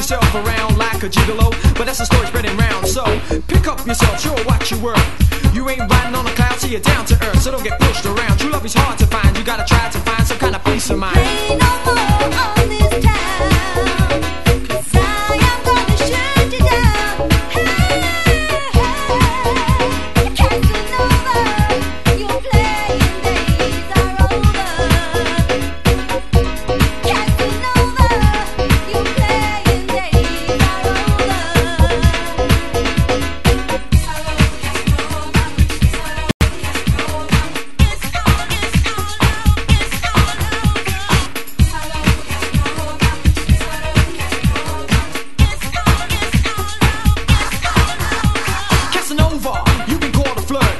yourself around like a gigolo, but that's a story spreading round. So pick up yourself, show what you worth. You ain't riding on a cloud, so you're down to earth. So don't get pushed around. True love is hard to find. You gotta try to find some kind of peace of mind. Ain't no more on this town, 'cause I am gonna shut you down. Hey, Casanova, your playing days are over. Casanova, your playing days are over. Casanova, you've been called a flirt.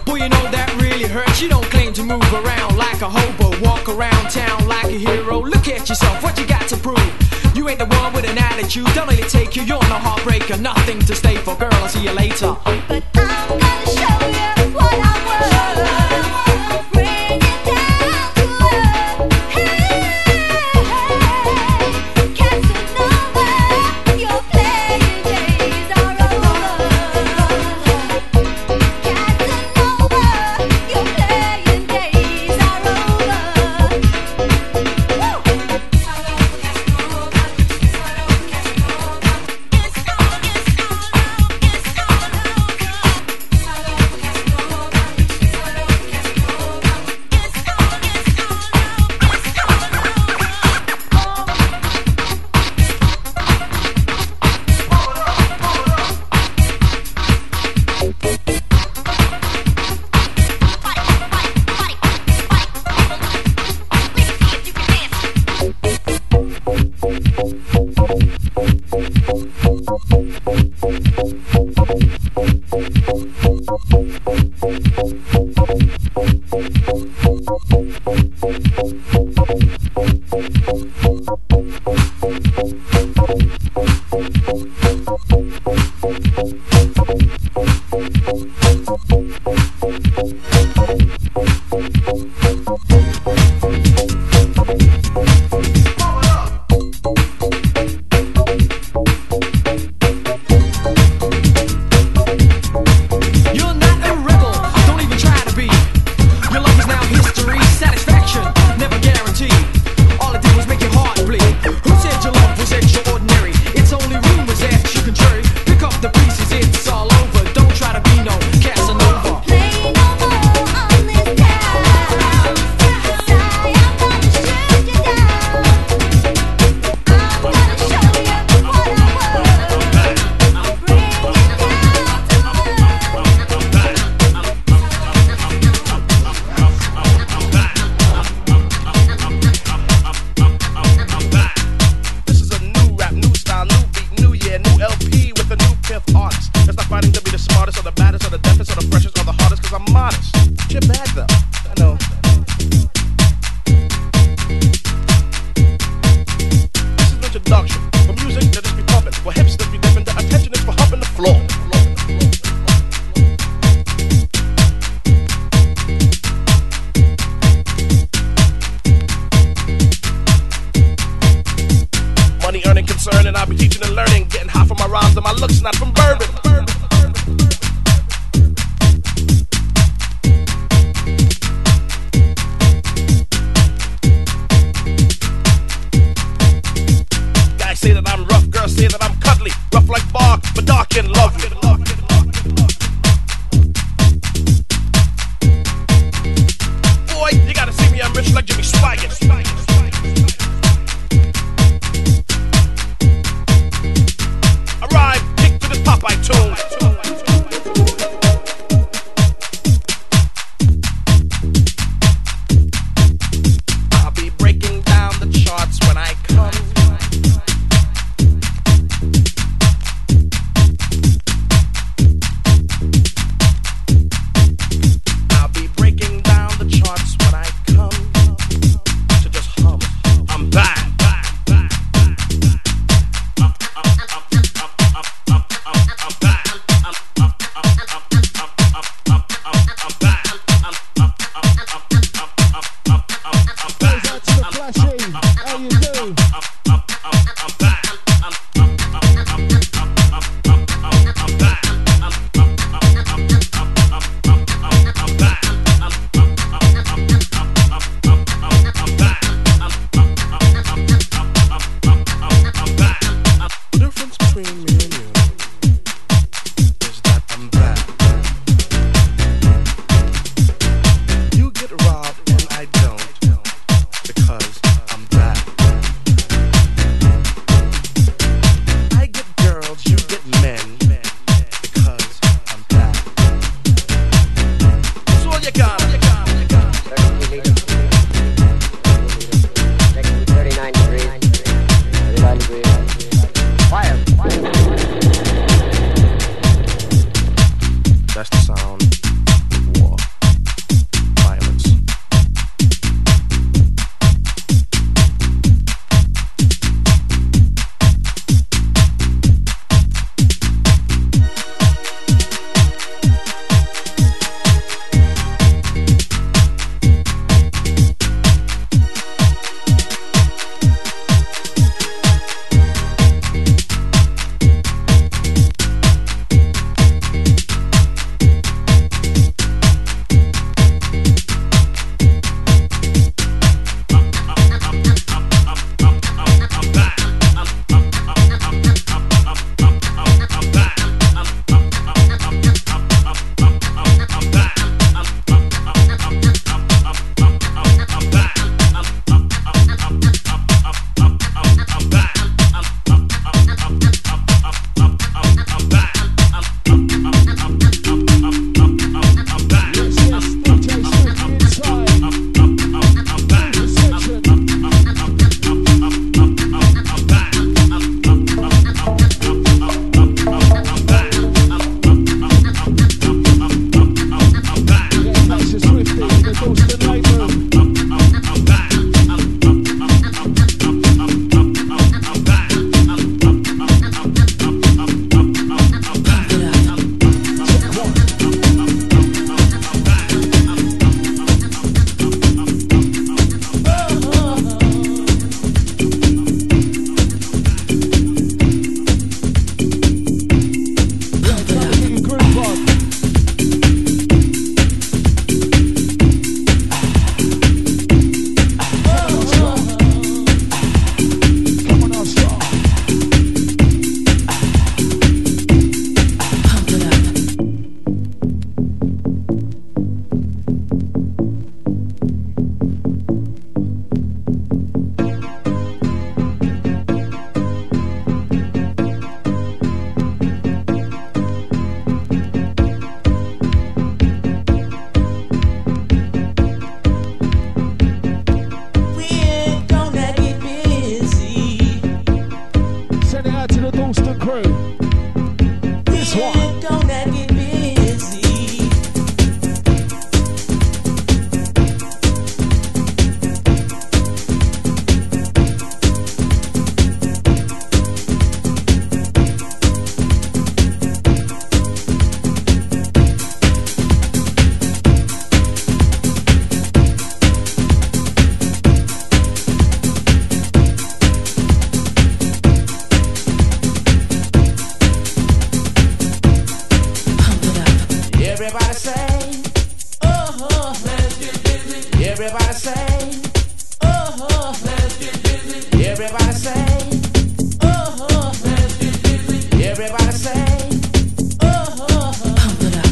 Boy, you know that really hurts. You don't claim to move around like a hobo, walk around town like a hero. Look at yourself, what you got to prove? You ain't the one with an attitude, don't let it take you. You're no heartbreaker, nothing to stay for. Girl, I'll see you later. But I'm gonna show you what I worth. Bring it down to earth. Hey, Casanova, your playing days are over. Casanova, your playing days are over. You're not a rebel, don't even try to be. Your love is now history, satisfaction never guaranteed. All it did was make your heart bleed. Who said your love was extraordinary? It's only rumors that you contrary. Pick up the pieces, it's all over. Don't try to be no Casanova. Play no more on this town, 'cause I am gonna shut you down. I'm gonna show you what I worth. Bring it down to earth. This is a new rap, new style, new beat, new year, new LP with a new fifth artist. It's not fighting to be the smartest or the baddest or the deafest or the freshest or the hardest, cause I'm modest. You're bad though, I know. This is an introduction. For music, that just be pumping. For hips, that be dipping. The attention is for humping the floor. Money earning concern, and I'll be teaching and learning. Getting high from my rhymes and my looks, not from bourbon. Guys say that I'm rough, girls say that I'm cuddly. Rough like bark, but dark and lovely. Boy, you gotta see me, I'm rich like Jimmy Swaggart. I rhyme, kick to this Popeye tune. I'll be breaking down the charts when I come. I'll be breaking down the charts when I come to just hum. oh, let's get busy. Everybody say, oh, let's get busy. Everybody say, oh, pump it up.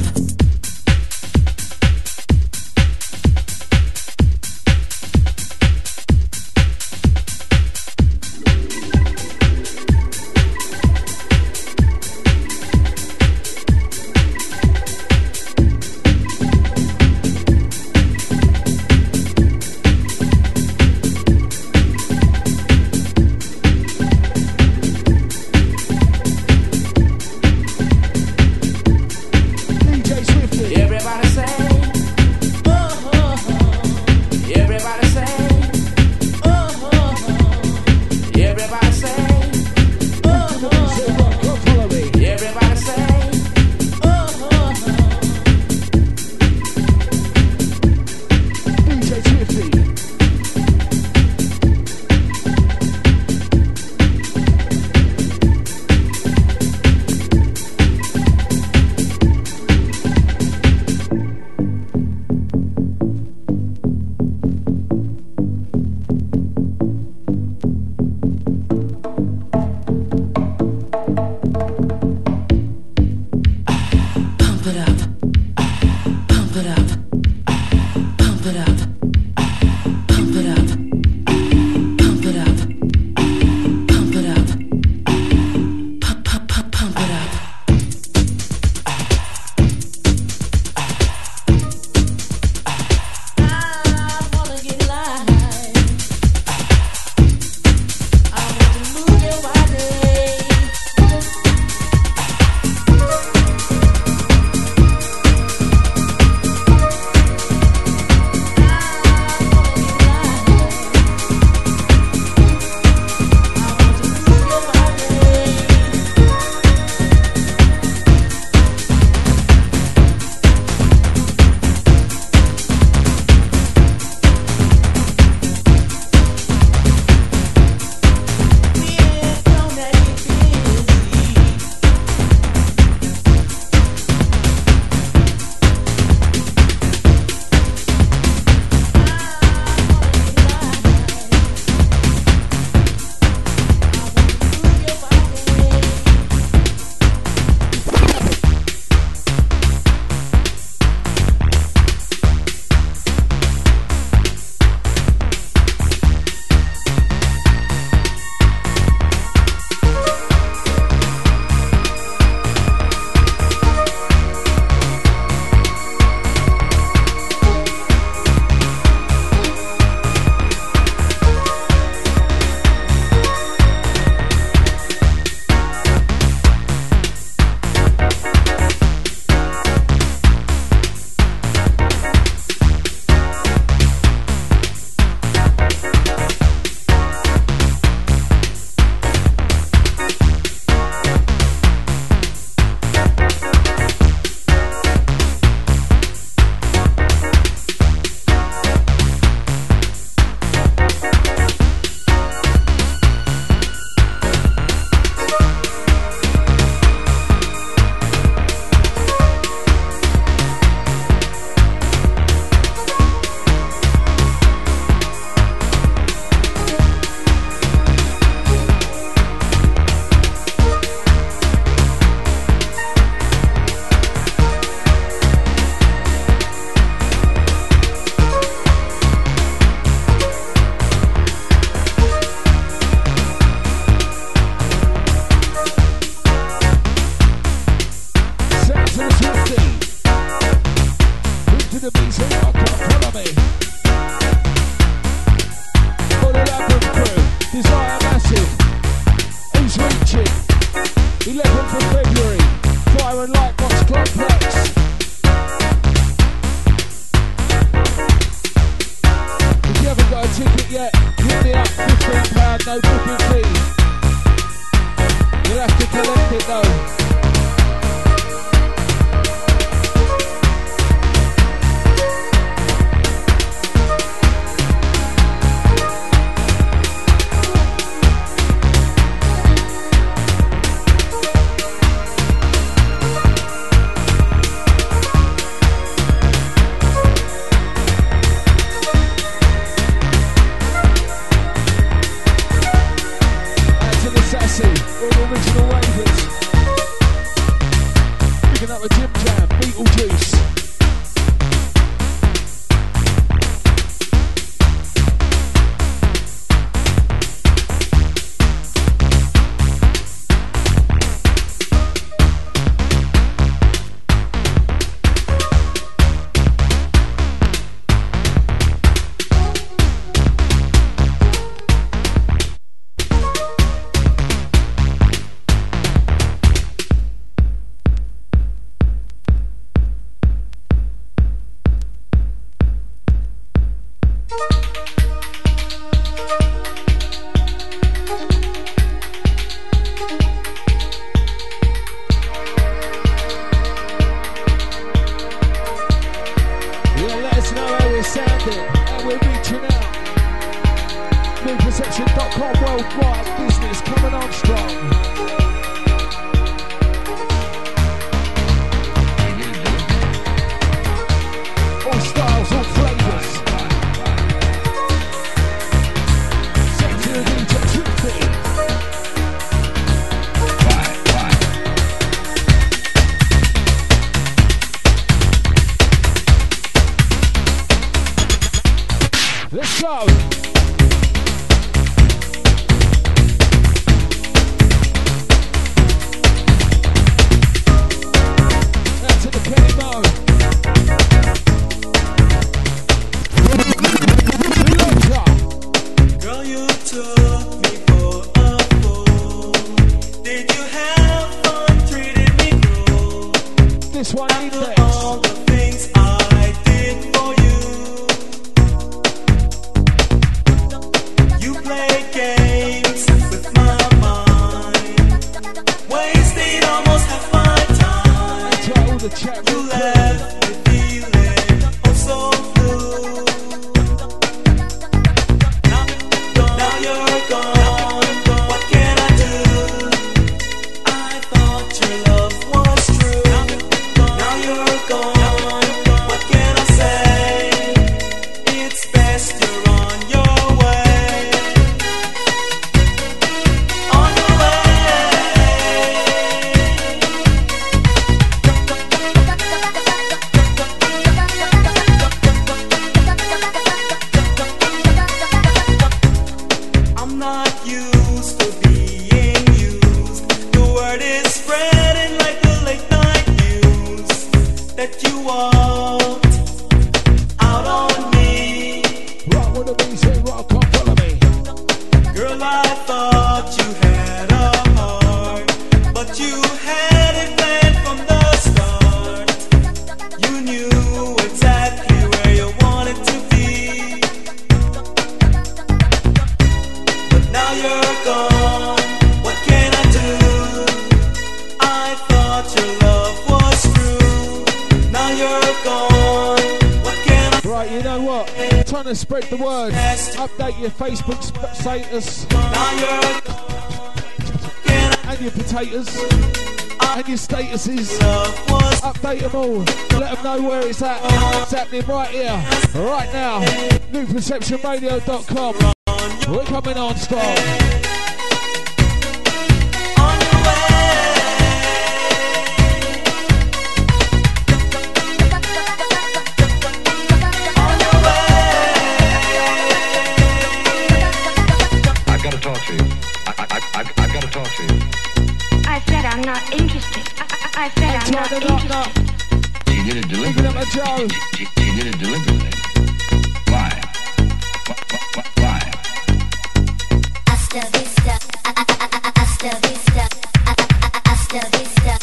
NewPerception.com worldwide business coming on strong. All styles, all flavours. Send to the DJ Swifty. Let's go. This one index. All the things I did for you. You play games with my mind, wasted almost half my time. You left me feeling oh so blue. Now you're gone. What can I do? I thought your love was true. Now you're gone. What can I say? It's best you're on your way. On your way. I'm not used to being used. The word is spreading like the late night news that you walked out on me. Rock with the music, rock, come follow me. Girl, I thought you had a heart, but you had it planned from the start. You knew exactly where you wanted to be, but now you're gone. What can I do? I thought your love was true. Now you're gone. What can I? Right, you know what? Trying to spread the word. Update your Facebook status Now you're gone. and your potatoes and your statuses. Love was Update them all. Let them know where it's at. It's happening right here, right now. NewPerceptionRadio.com. We're coming on strong. on your way. On your way. I've got to talk to you. I've got to talk to you. I said I'm not interested. I said I'm not interested. She did it Looking at my deliberately. Joe. She did it deliberately. Why? Why? Hasta vista, hasta vista, hasta vista,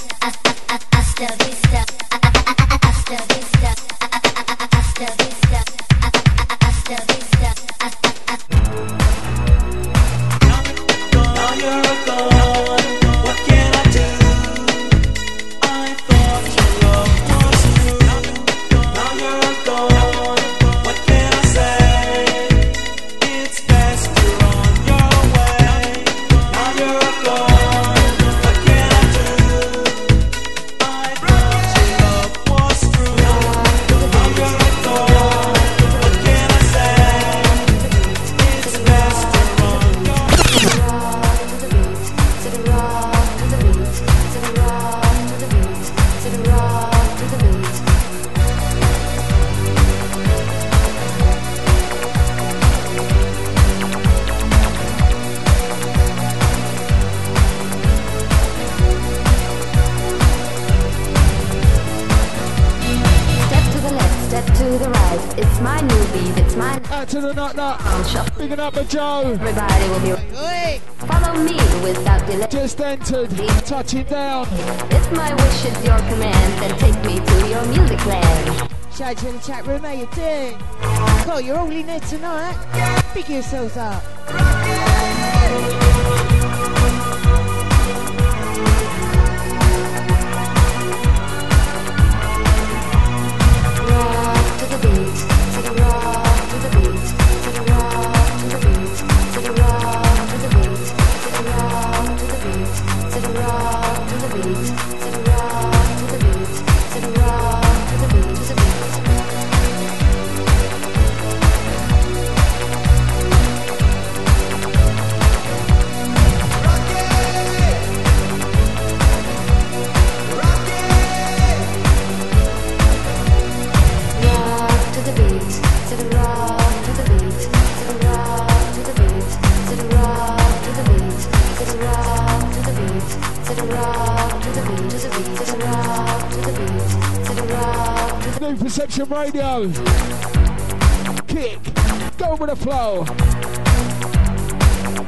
hasta vista, hasta vista, hasta vista, hasta vista. Now you're gone. What can I do? I thought your love was true. Now you're gone. What can I say? It's best you're on your way. Now you're gone. What can I do? I thought your love was true. Now you're gone. What can I say? It's best you're on your way. Step to the left, step to the right. It's my new beat, it's my Out to the Nutnut. shuffle. Picking up a Joe. Everybody will be follow me without delay. Just entered. Touching down. If my wish is your command, then take me to your music land. Shout to the chat room, how you doing? Cool, you're all in there tonight. Big yourselves up. Rock to the beat, to the rock to the beat, to the rock to the beat, Perception Radio. Kick. Go with the flow.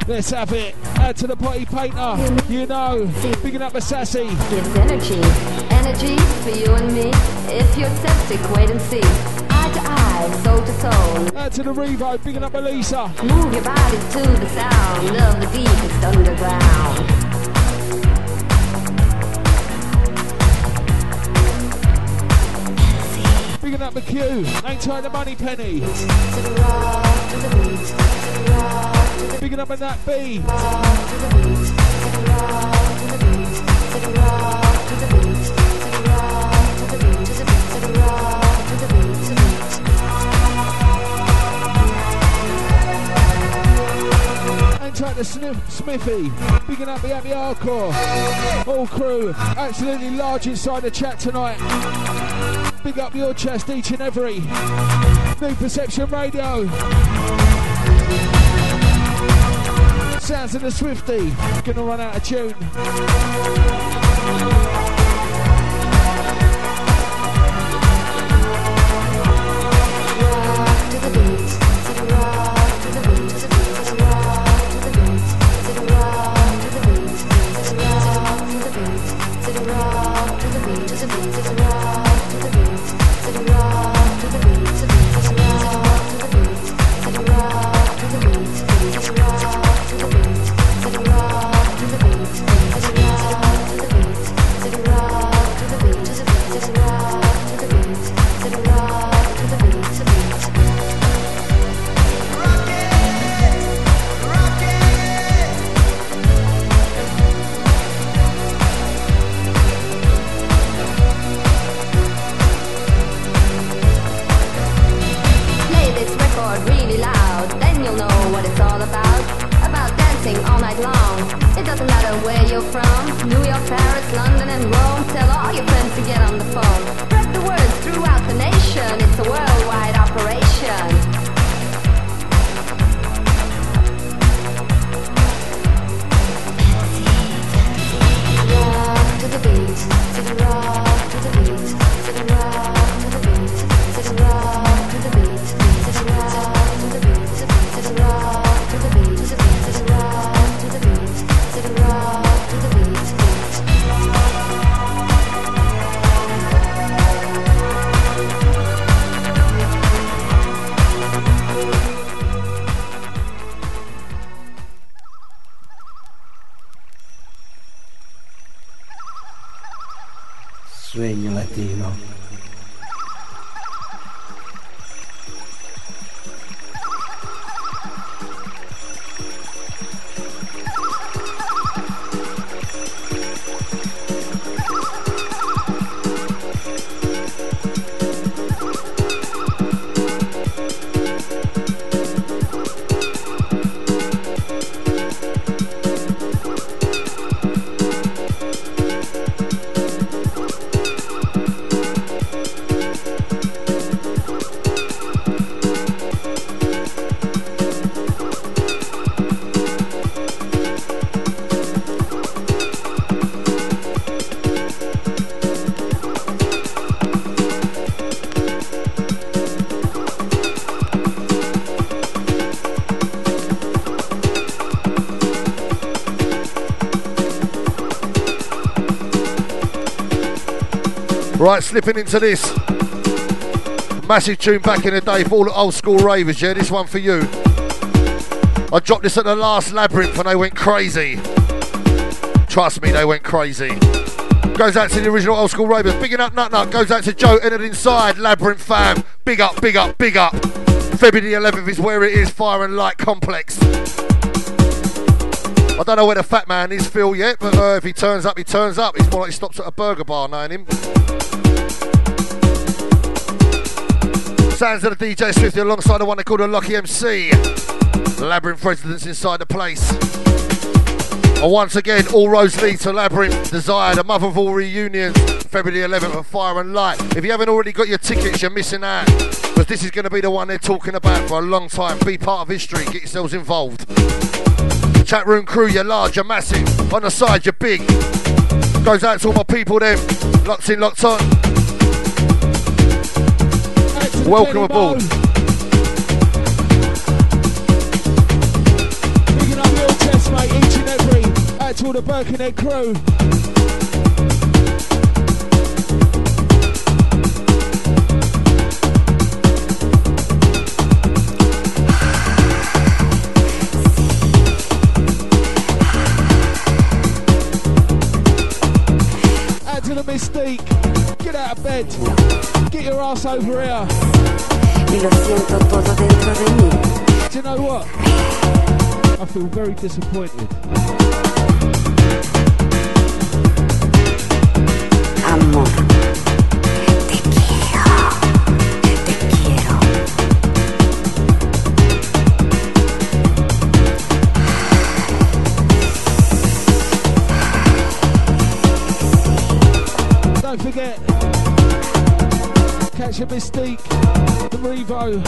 Let's have it. Add to the potty painter. You know. Bigging up the sassy. Gives energy. Energy for you and me. If you're septic, wait and see. Eye to eye, soul to soul. Add to the Revo. Bigging up Elisa. Move your body to the sound of the deepest underground. Bigging up the Q. Ain't tied the money penny. Bigging up a Nat B. Ain't tied the Smithy. Bigging up the Happy Hardcore. All crew. Absolutely large inside the chat tonight. Big up your chest each and every. New Perception Radio. Sounds of the Swifty. Gonna run out of tune. Sueño latino. Right, slipping into this massive tune back in the day for all the old school ravers, yeah, this one for you. I dropped this at the last Labrynth and they went crazy. Trust me, they went crazy. Goes out to the original old school ravers. Bigging up Nutnut. Goes out to Joe, entered inside. Labrynth fam. Big up, big up, big up. February the 11th is where it is. Fire and Light Complex. I don't know where the fat man is, Phil, yet, but if he turns up, he turns up. He's more like he stops at a burger bar, knowing him. Sounds of the DJ Swifty alongside the one they call the Lockey MC. Labrynth residents inside the place. And once again, all roads lead to Labrynth. Desire, the mother of all reunions. February the 11th at Fire and Light. If you haven't already got your tickets, you're missing out. Because this is going to be the one they're talking about for a long time. Be part of history. Get yourselves involved. Chat room crew, you're large, you're massive. On the side, you're big. Goes out to all my people then. Locked in, locked on. Welcome aboard. Picking up your chest, mate, each and every. Out to all the Birkenhead crew. To the Mystique, get out of bed, get your ass over here. Do you know what? I feel very disappointed. Amor, te quiero. Don't forget, catch a Mystique, the Revo,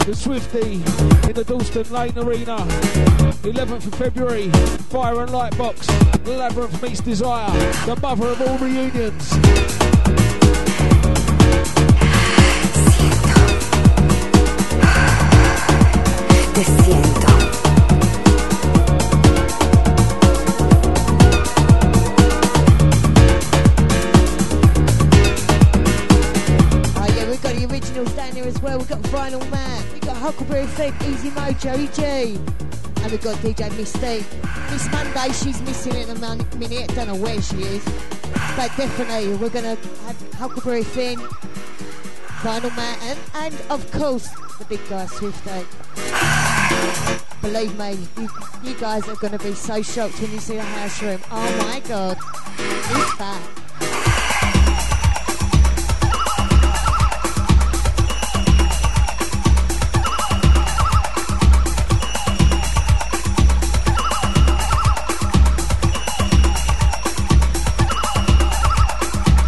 the Swifty in the Dalston Lane Arena, 11th of February, Fire and Lightbox, Labrynth meets Desire, the mother of all reunions. Te siento. Down here as well, we've got Vinyl Matt, we've got Huckleberry Fig, Easy Mojo, EG, and we've got DJ Mystique. Miss Monday, she's missing in a minute, don't know where she is, but definitely we're going to have Huckleberry Finn, Vinyl Matt, and of course the big guy Swifty. Believe me, you guys are going to be so shocked when you see the house room. Oh my god, he's back.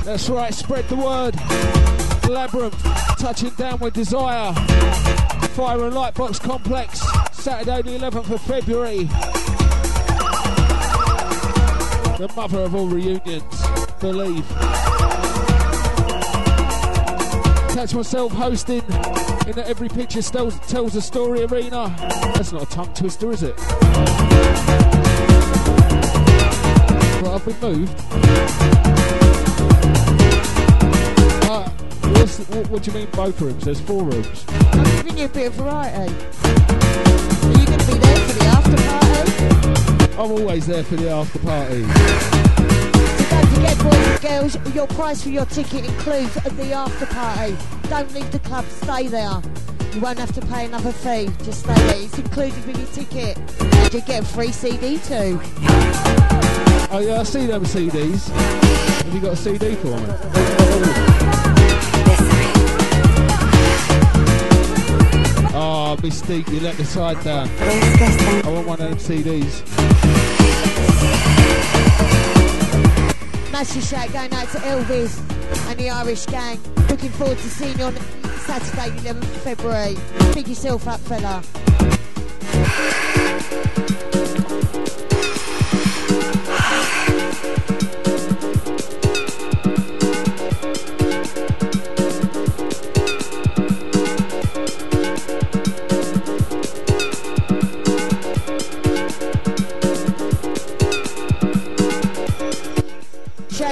That's right, spread the word. Labrynth, touching down with Desire. Fire and Lightbox Complex, Saturday the 11th of February. The mother of all reunions, believe. Catch myself hosting in the Every Picture Tells a Story arena. That's not a tongue twister, is it? Well, I've been moved. What do you mean both rooms? There's 4 rooms. I'm giving you a bit of variety. Are you going to be there for the after party? I'm always there for the after party. So don't forget, boys and girls, your price for your ticket includes the after party. Don't leave the club, stay there. You won't have to pay another fee, just stay there. It's included with your ticket. And you get a free CD too. Oh yeah, I see them CDs. Have you got a CD for me? Oh, Mystique, you let the side down. I want one of them CDs. Massive shout going out to Elvis and the Irish gang. Looking forward to seeing you on Saturday, 11th of February. Pick yourself up, fella.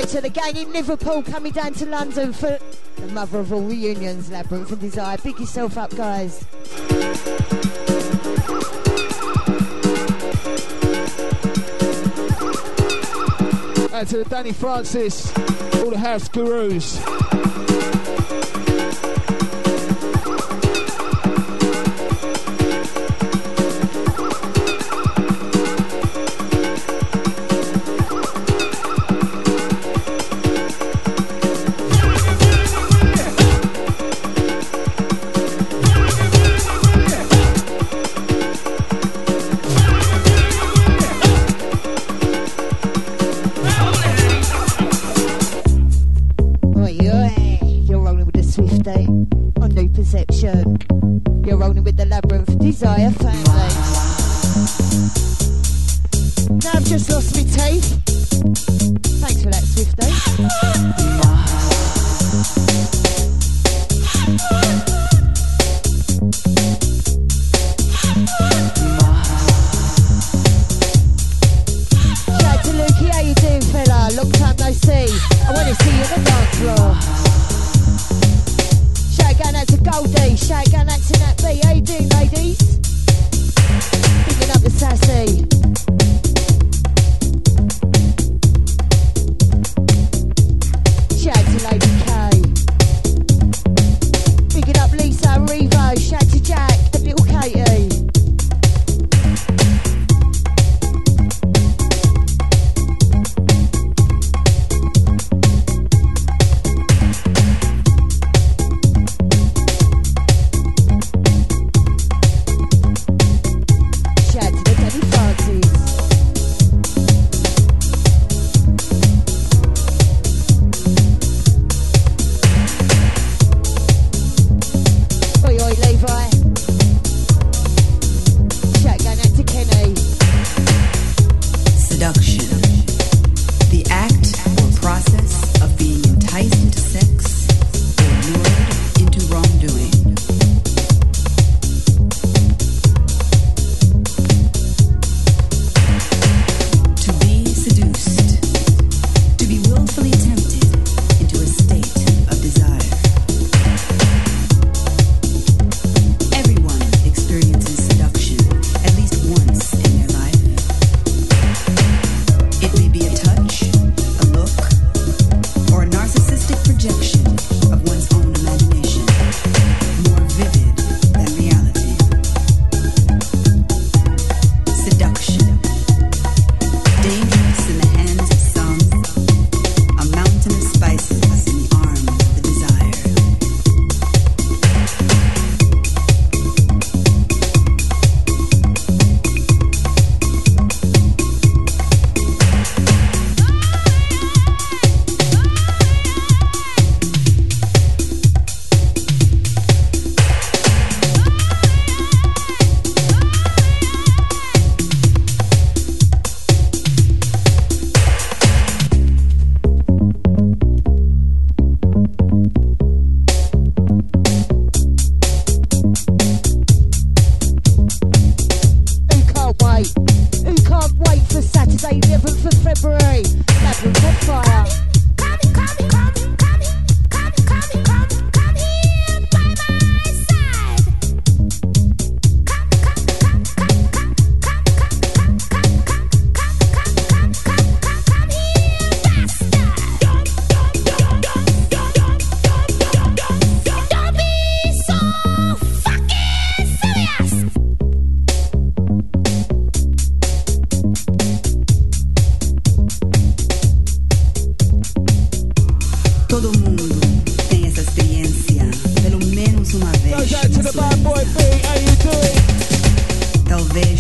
To the gang in Liverpool coming down to London for the mother of all reunions, Labrynth and Desire. Pick yourself up, guys. And to the Danny Francis, all the house gurus. You're rolling with the Labrynth Desire family. Now I've just lost my teeth. Thanks for that, Swifty.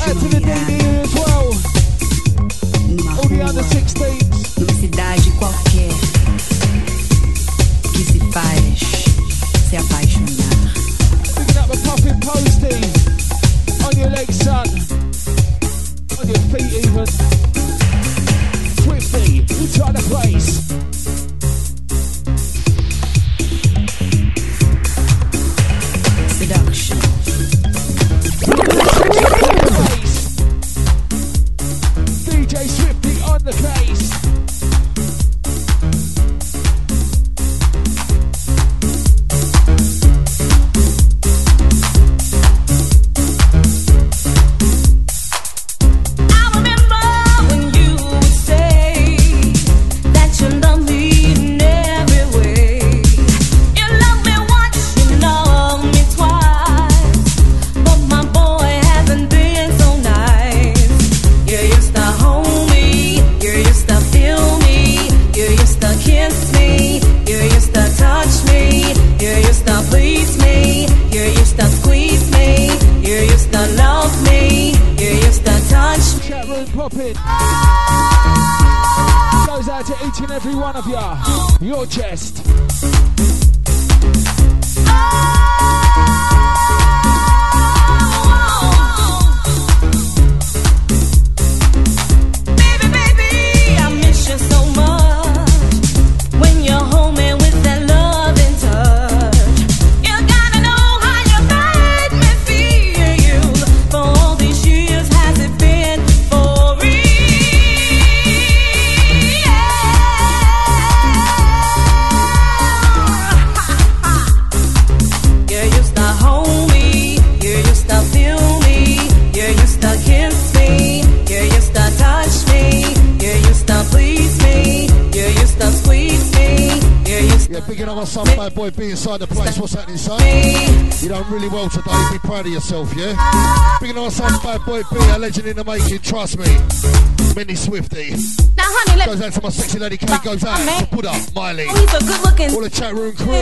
Add to the DD as well. All the under 16s. Numa cidade qualquer que se faz se apaixonar. Picking up a puffin postie. On your legs, son. On your feet even. Swifty, inside the place. Seduction. DJ Swifty on the case. Popping. Goes out to each and every one of ya. Your chest. Baby, baby, I miss you so much. When you're home and with that love and touch, you gotta know how you made me feel. For all these years, has it been for real? You used to hold me, you used to feel me, you used to kiss me, you used to touch me, you used to please me, you used to squeeze me, you used to... Yeah, picking up my son, bad boy, be inside the place. What's happening, son? You done really well today. Be proud of yourself, yeah? Picking up my son, bad boy, be a legend in the making. Trust me. Mini Swifty. Now, honey, goes out to my sexy lady Kate. Goes out to Buddha, Miley. Oh, he's a good-looking... All the chat room crew.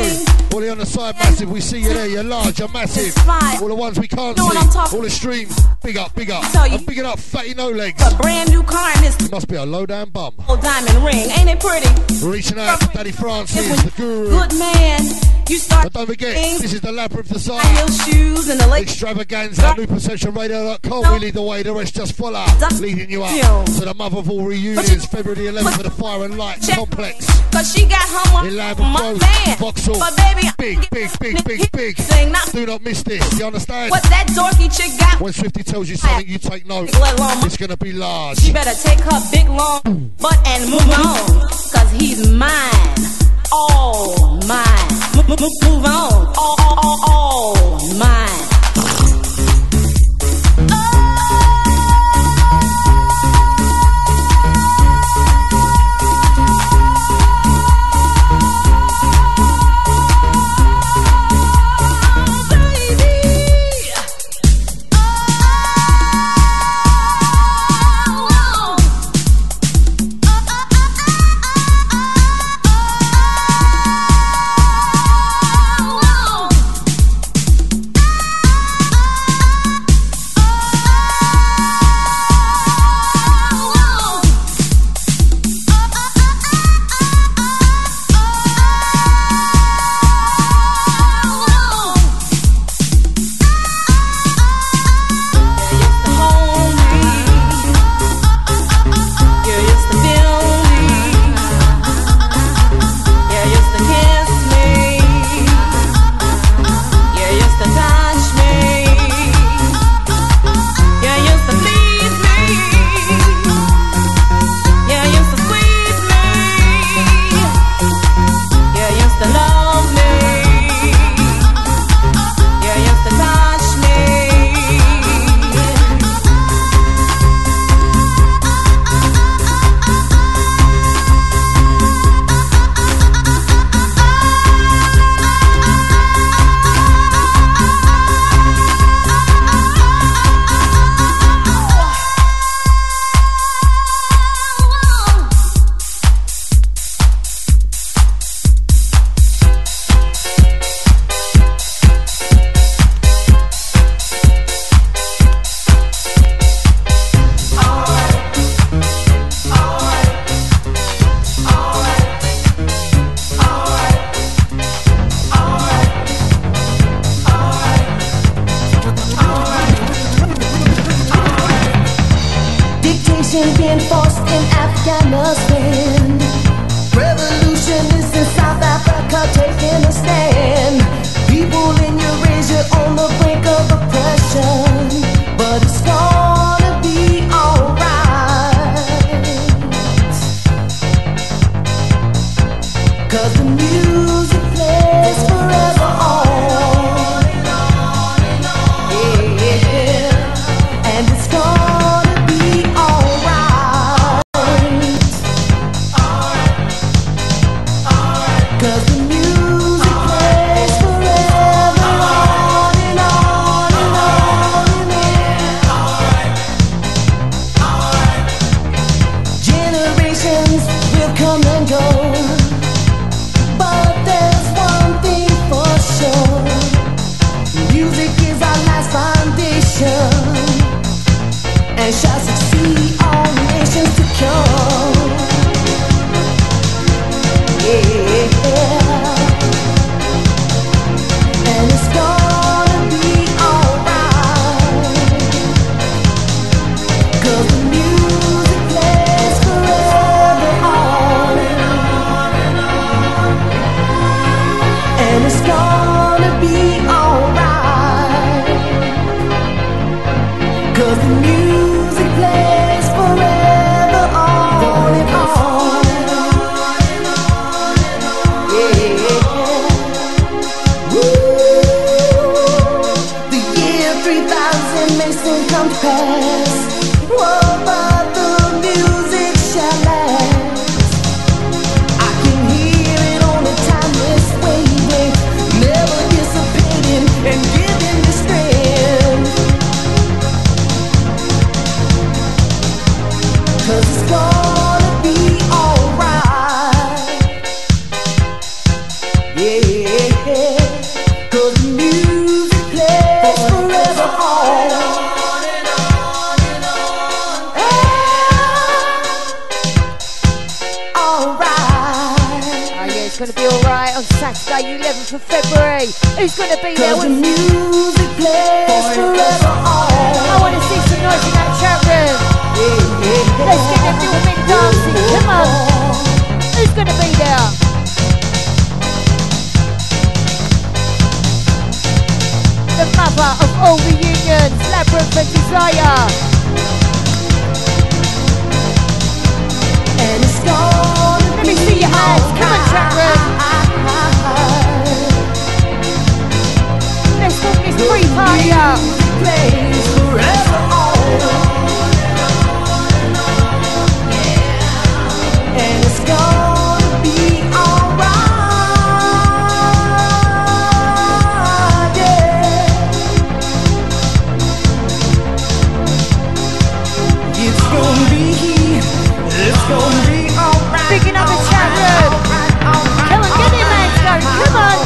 All the on the side, massive. We see you there. You're large. You're massive. All the ones we can't see. All the streams. Big up, big up. I'm bigging up Fatty No Legs. A brand new car in this... It must be a low-down bum. Diamond ring. Ain't it pretty? Reaching out to Daddy Francis, the guru. Good man. You start... But don't forget, this is the Labrynth Desire. Shoes and the late Extravaganza, NewPerceptionRadio.com. We lead the way, the rest just follow. Leading you up to the mother of all reunions, February the 11th for the Fire and Light Complex. Cause she got her in Lambeth Road, Vauxhall. But baby, big. Do not miss this, you understand? What that dorky chick got? When Swifty tells you something, you take note. It's gonna be large. She better take her big long butt and move on. Cause he's mine. All mine. Move on. All mine. Education being forced in Afghanistan. Revolutionists in South Africa taking a stand. People in Eurasia on the brink of oppression. But it's gonna be alright. 'Cause the music plays forever on. Yeah. And it's gonna be alright. 'Cause the music plays forever on and on and on and on. Generations will come and go, but there's one thing for sure. Music is our last foundation and shall succeed all nations to come. Yeah. And it's gonna be alright. 'Cause the music plays forever on. And it's gonna be alright. 'Cause the music plays forever on and on. Yeah. Woo. The year 3000 may soon come to pass. Oh, but the music shall last. I can hear it on a timeless waving, never dissipating and giving the strength. 'Cause it's gonna be alright. Yeah. 'Cause the music plays forever on. Alright. Oh yeah, it's gonna be alright on Saturday, 11th of February. Who's gonna be there 'Cause the with me? music plays forever on. I wanna see some noise in that chat room. Let's get them little men dancing. Come on. Who's gonna be there? The mother of all reunions, Labrynth and Desire. And it's gonna Let me see your hands. Come on, chat room. Let's walk this pre-party up. plays forever on. And it's gonna be alright. Yeah. It's gonna be alright. Picking up the chat room. Come on, get in, man, going. Come on.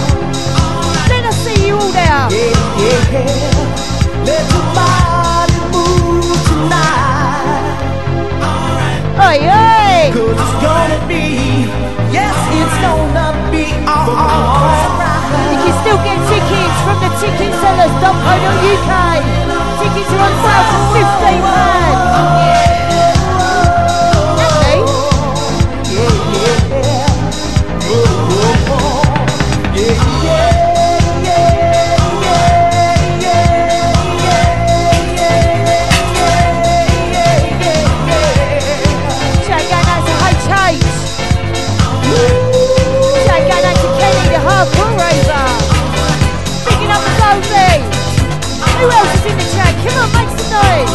Let us see you all there. Yeah. Let your body move tonight. Oi, oi. 'Cause it's gonna be, yes, it's gonna be alright. You can still get tickets from the ticket sellers.co.uk. Tickets are on sale for £15. Who else is in the chat? Come on, make some noise.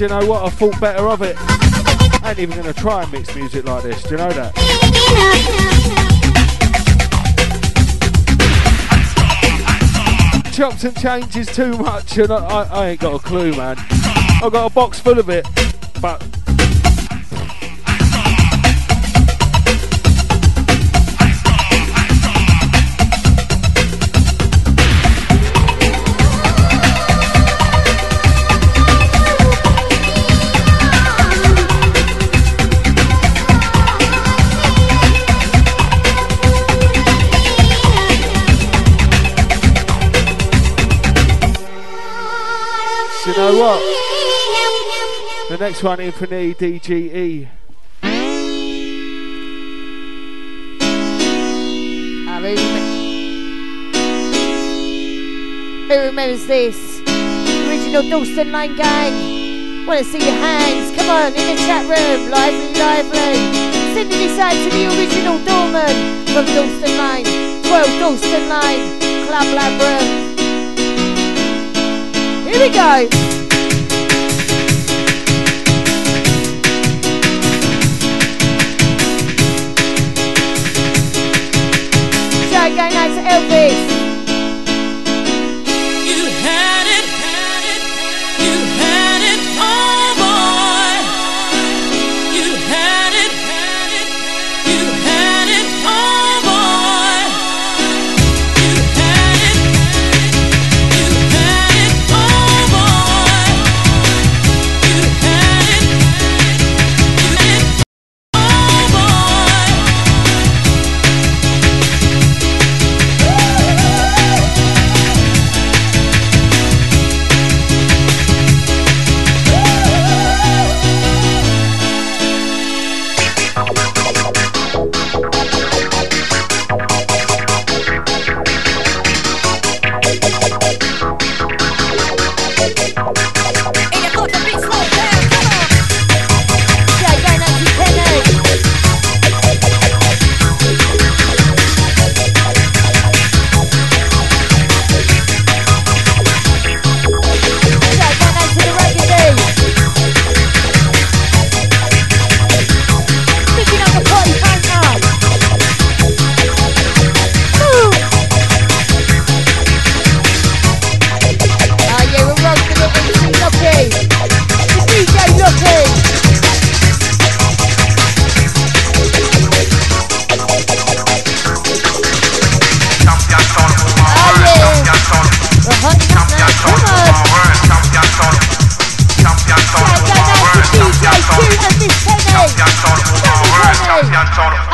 you know what? I thought better of it. I ain't even going to try and mix music like this. Do you know that? Chops and changes too much, and I ain't got a clue, man. I've got a box full of it, but. You know what? The next one, Infinity DGE. Who remembers this? Original Dalston Lane gang. Wanna see your hands? Come on, in the chat room. Lively, lively. Sending this out to the original doorman from Dalston Lane. 12 Dalston Lane, Club Labrynth. Here we go. Shout going out to Elvis. You had it, oh boy. You had it, oh boy. You had it, oh boy. You had it, oh boy.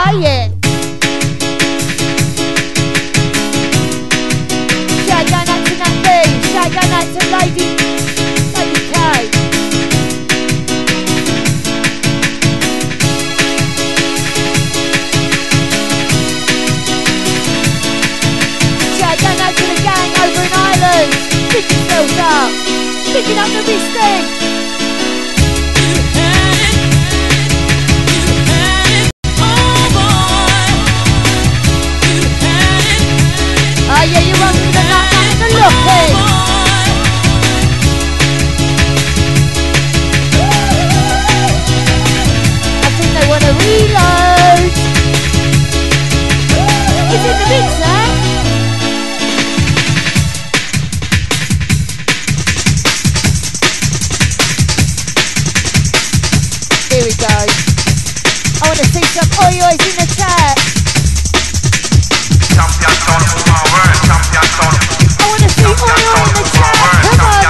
Oh yeah. Shout going out to Nat B. Shout going out to Lady K. Shout going out to the gang over in Ireland. Pick yourselves up. Picking up the big thing. Oh yeah, you run with the Nutnut and the Lockey. I think they want to reload. It's in the mixer. Here we go. I want to see some oi-ois in the chat. I want to see oil in the chat. Come on.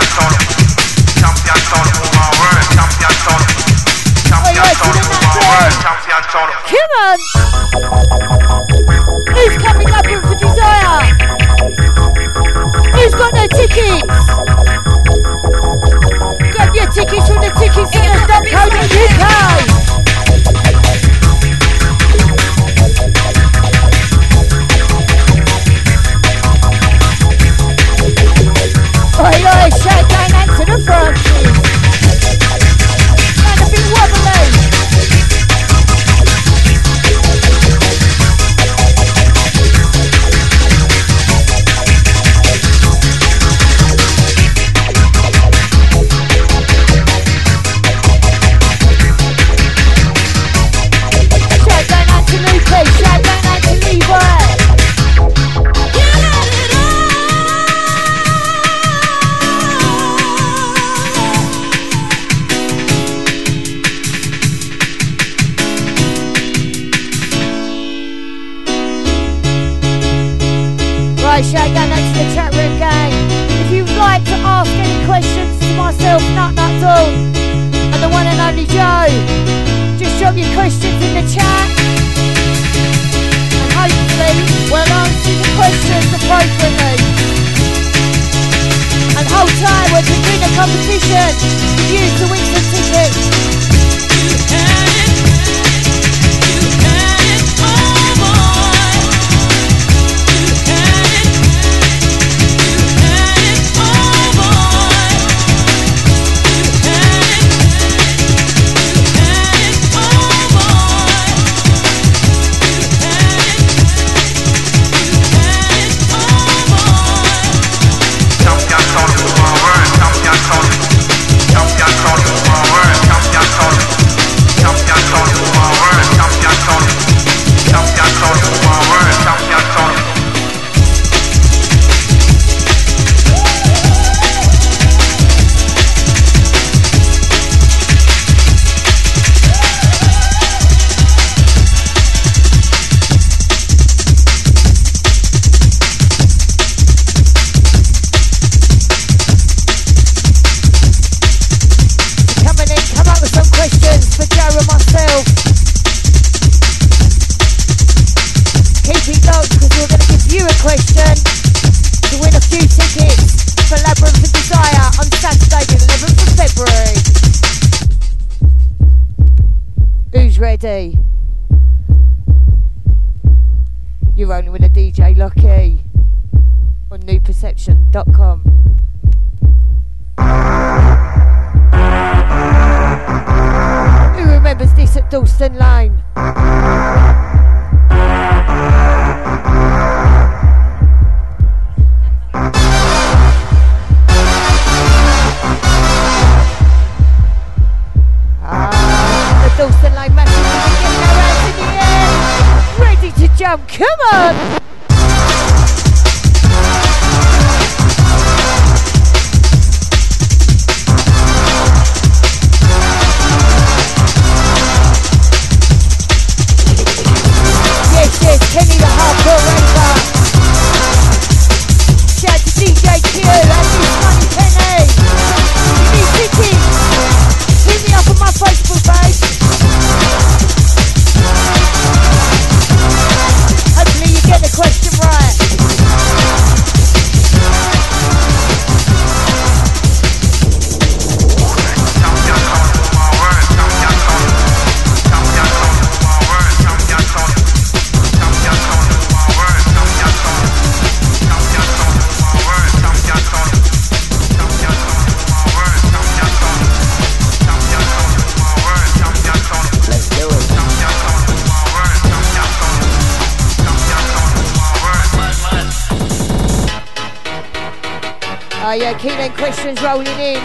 Oil to the Nutnut. Come on. Who's coming up with the desire? Who's got no tickets? Grab your tickets from the ticketcenters.co.uk. Oi, oi, shout going out to the Francis. And a bit wobbly. shout out to the chat room gang. If you'd like to ask any questions to myself, Nutnut Dawn, and the one and only Joe, just drop your questions in the chat. And hopefully we'll answer the questions appropriately. And hold tight, we're doing a competition for you to win some tickets. Ready? You're rolling with a DJ Lockey on newperception.com. Who remembers this at Dalston Lane? Dalston Lane massive, getting our hands in the air, ready to jump, come on! Yes, Kenny the hardcore raver. Shout to DJ Q and this money Penny. You need tickets, hit me up on my Facebook page. Hopefully you get the question right. Oh yeah, keep them questions rolling in.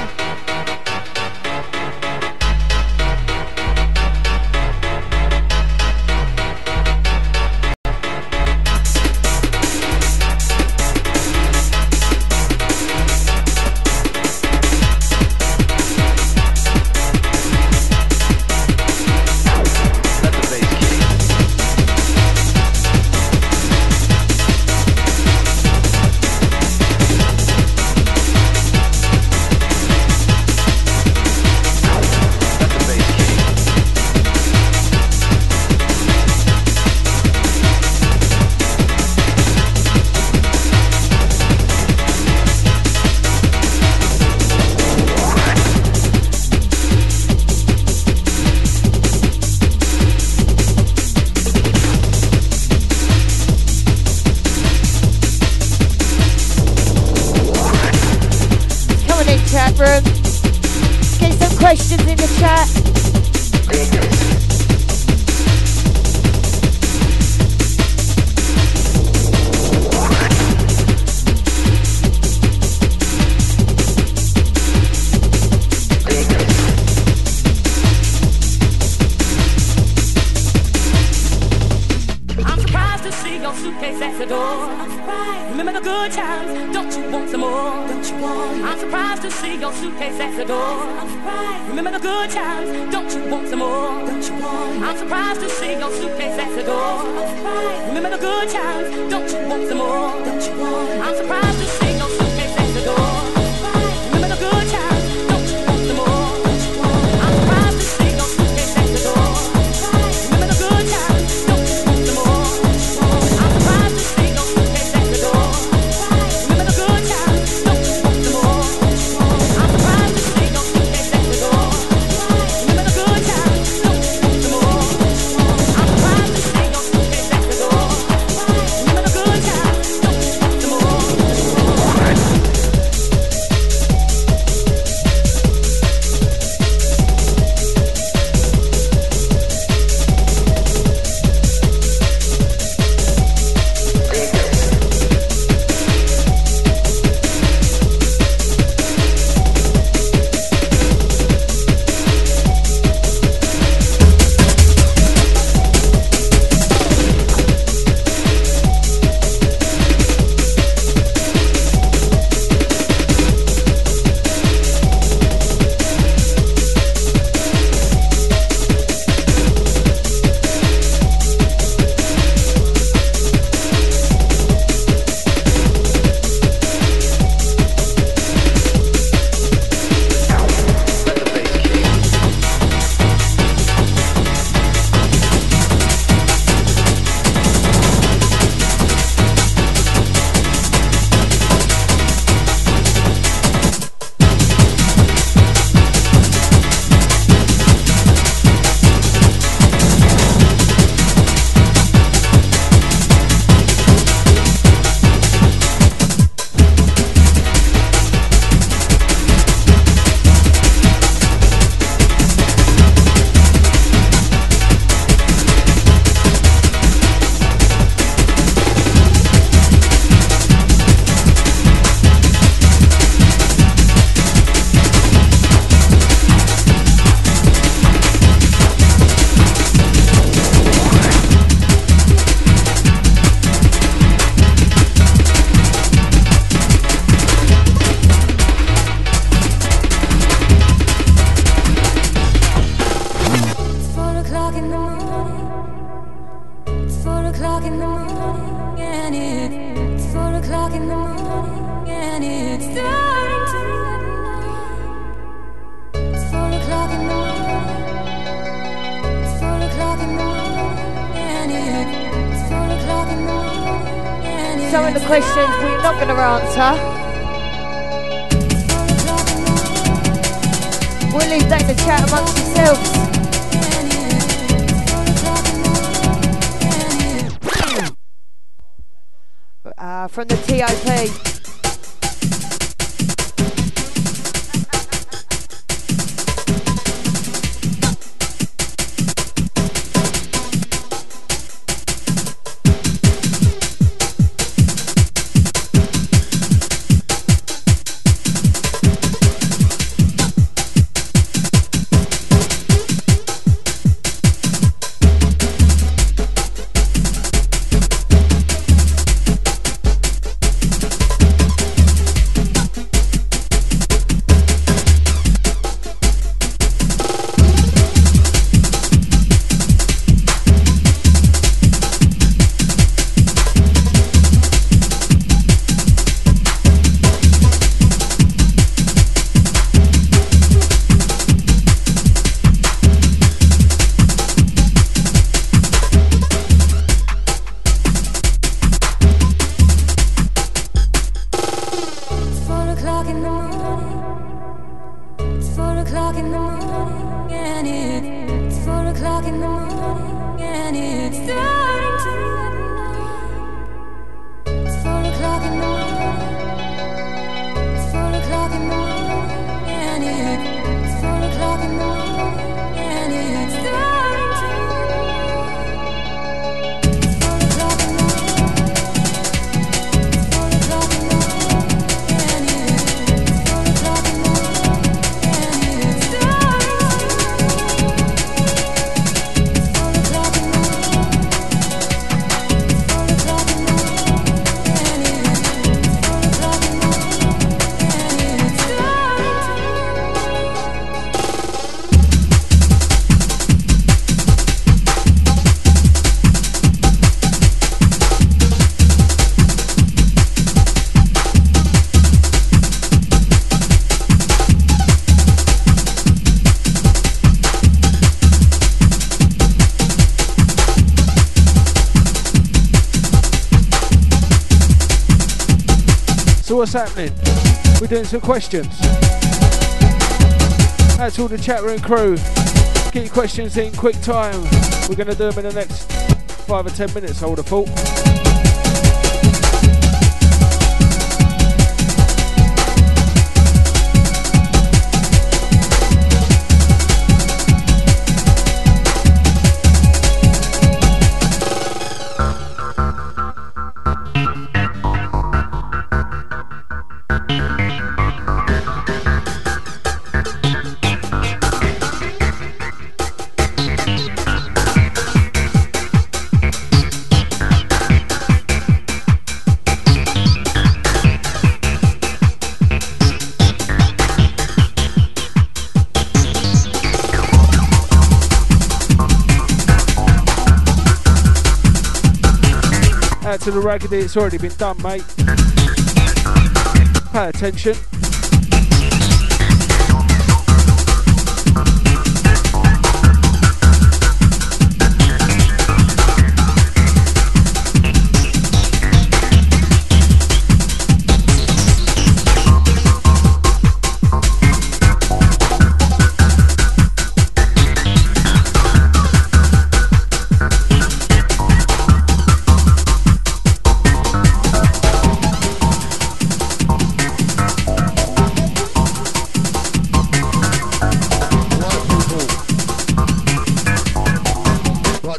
Questions in the chat. I'm surprised to see your suitcase at the door. Remember the good times, don't you want some more? I'm surprised to see your suitcase at the door. Remember the good times, don't you want some more? I'm surprised to see your suitcase at the door. Remember the good times, don't you want some more? it's 4 o'clock in the morning, and it's starting to get light. It's 4 o'clock in the morning. It's 4 o'clock in the morning, and it's 4 o'clock in the morning, and it's Some of the questions we're not going to answer. We'll leave that in the chat amongst yourselves. From the TOP. What's happening? We're doing some questions. That's all the chat room crew. Get your questions in quick time. We're going to do them in the next 5 or 10 minutes, I would have thought. To the raggedy, it's already been done, mate. Pay attention.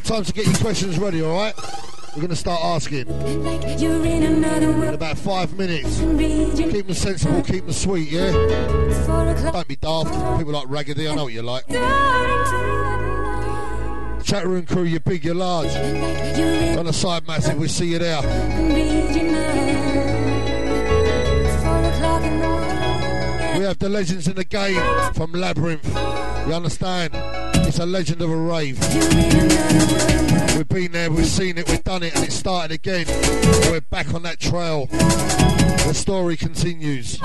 Time to get your questions ready, alright? We're going to start asking. In about 5 minutes. Keep them sensible, keep them sweet, yeah? Don't be daft. People like raggedy, I know what you're like. Chat room crew, you're big, you're large. On the side, massive, we'll see you there. We have the legends in the game from Labrynth. You understand? It's a legend of a rave. We've been there, we've seen it, we've done it, and it started again. We're back on that trail. The story continues.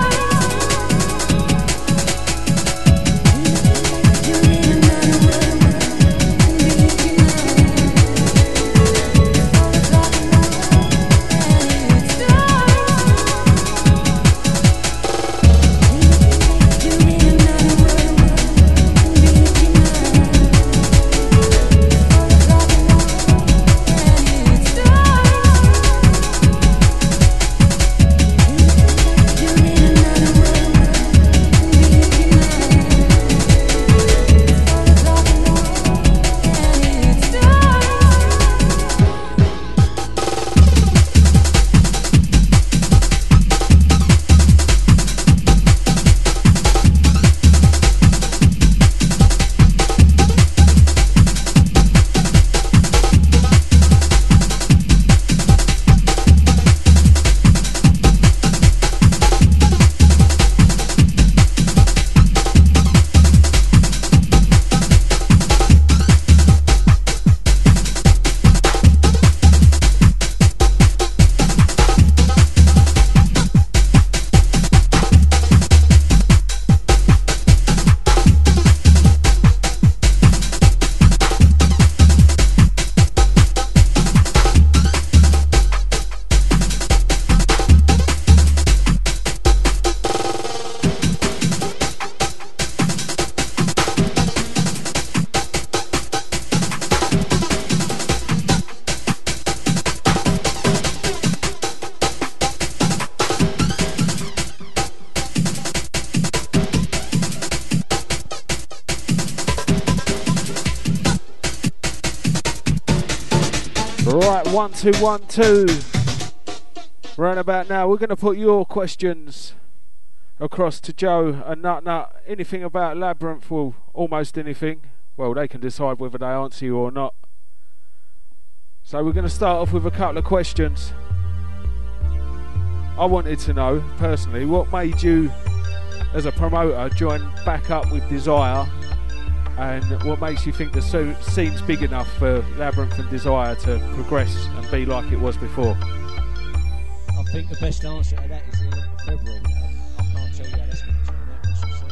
Right, 1 2 1 2. Right about now, we're going to put your questions across to Joe and Nutnut. Anything about Labrynth, well, almost anything. Well, they can decide whether they answer you or not. So we're going to start off with a couple of questions. I wanted to know, personally, what made you, as a promoter, join back up with Desire, and what makes you think the scene's big enough for Labrynth and Desire to progress and be like it was before? I think the best answer to that is the 11th of February. I can't tell you how that's going to turn out. As you see,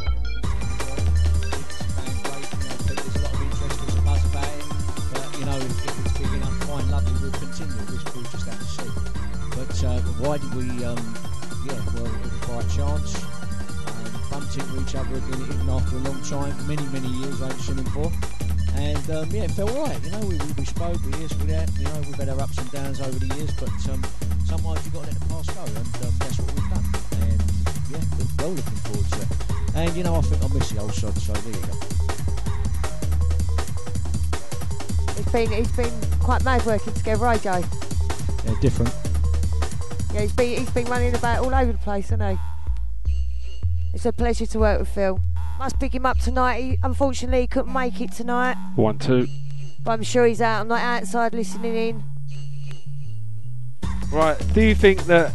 everything's going great. There's a lot of interest, there's a buzz about it. But, if it's big enough, fine, lovely, we'll continue. We'll just have to see. But why did we, it was by chance. Bumped into each other again, even after a long time, many years I ain't seen him for, and it felt right. We spoke, we this, we that. We've had our ups and downs over the years, but sometimes you've got to let the past go, and that's what we've done. And we're well looking forward to it. And I think I miss the old sod, so there you go. It's been quite mad working together, eh, Joe? Yeah, different. Yeah, he's been running about all over the place, hasn't he? It's a pleasure to work with Phil. Must pick him up tonight. He unfortunately couldn't make it tonight. 1 2. But I'm sure he's out. I'm not outside listening in. Right, do you think that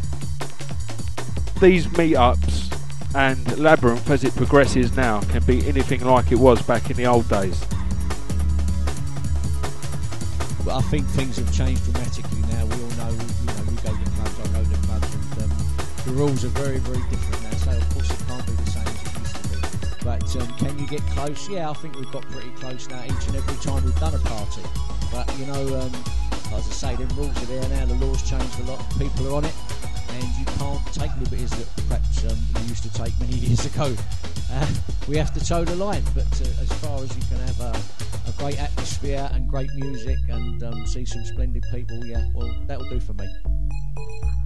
these meetups and Labrynth, as it progresses now, can be anything like it was back in the old days? Well, I think things have changed dramatically now. We all know, you go to clubs, I go to clubs, and the rules are very, very different now. So of course it can't be the same as it used to be. But can you get close? Yeah, I think we've got pretty close now each and every time we've done a party. But as I say, the rules are there now. The law's changed a lot. People are on it, and you can't take liberties that perhaps you used to take many years ago. We have to toe the line. But as far as you can have a great atmosphere and great music and see some splendid people, that will do for me.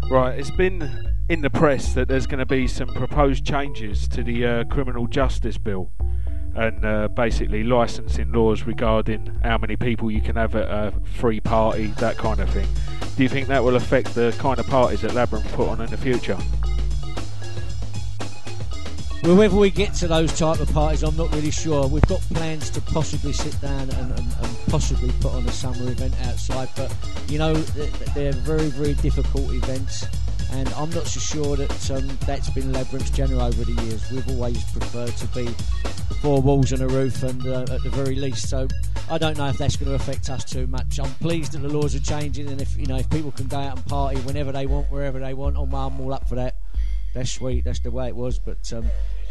Right, it's been in the press that there's going to be some proposed changes to the criminal justice bill, and basically licensing laws regarding how many people you can have at a free party, that kind of thing. Do you think that will affect the kind of parties that Labrynth put on in the future? Well, whether we get to those type of parties, I'm not really sure. We've got plans to possibly sit down and possibly put on a summer event outside, but they're very, very difficult events, And I'm not so sure that that's been Labrynth's general over the years. We've always preferred to be 4 walls and a roof, and at the very least. So I don't know if that's going to affect us too much. I'm pleased that the laws are changing, and if people can go out and party whenever they want, wherever they want, I'm all up for that. That's sweet. That's the way it was. But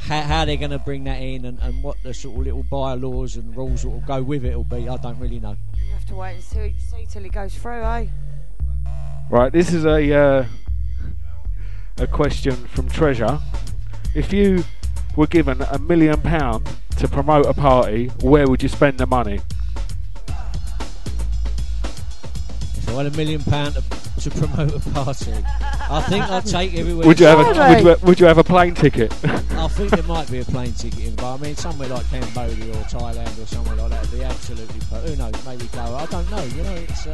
how they're going to bring that in, and what the sort of little bylaws and rules that will go with it will be, I don't really know. You have to wait and see till it goes through, eh? Right, this is a question from Treasure. If you were given £1 million to promote a party, where would you spend the money? If I had £1 million to promote a party, I think I'd take everywhere. Would you have a plane ticket? I think there might be a plane ticket in, but I mean somewhere like Cambodia or Thailand or somewhere like that would be absolutely who knows, maybe go. I don't know, it's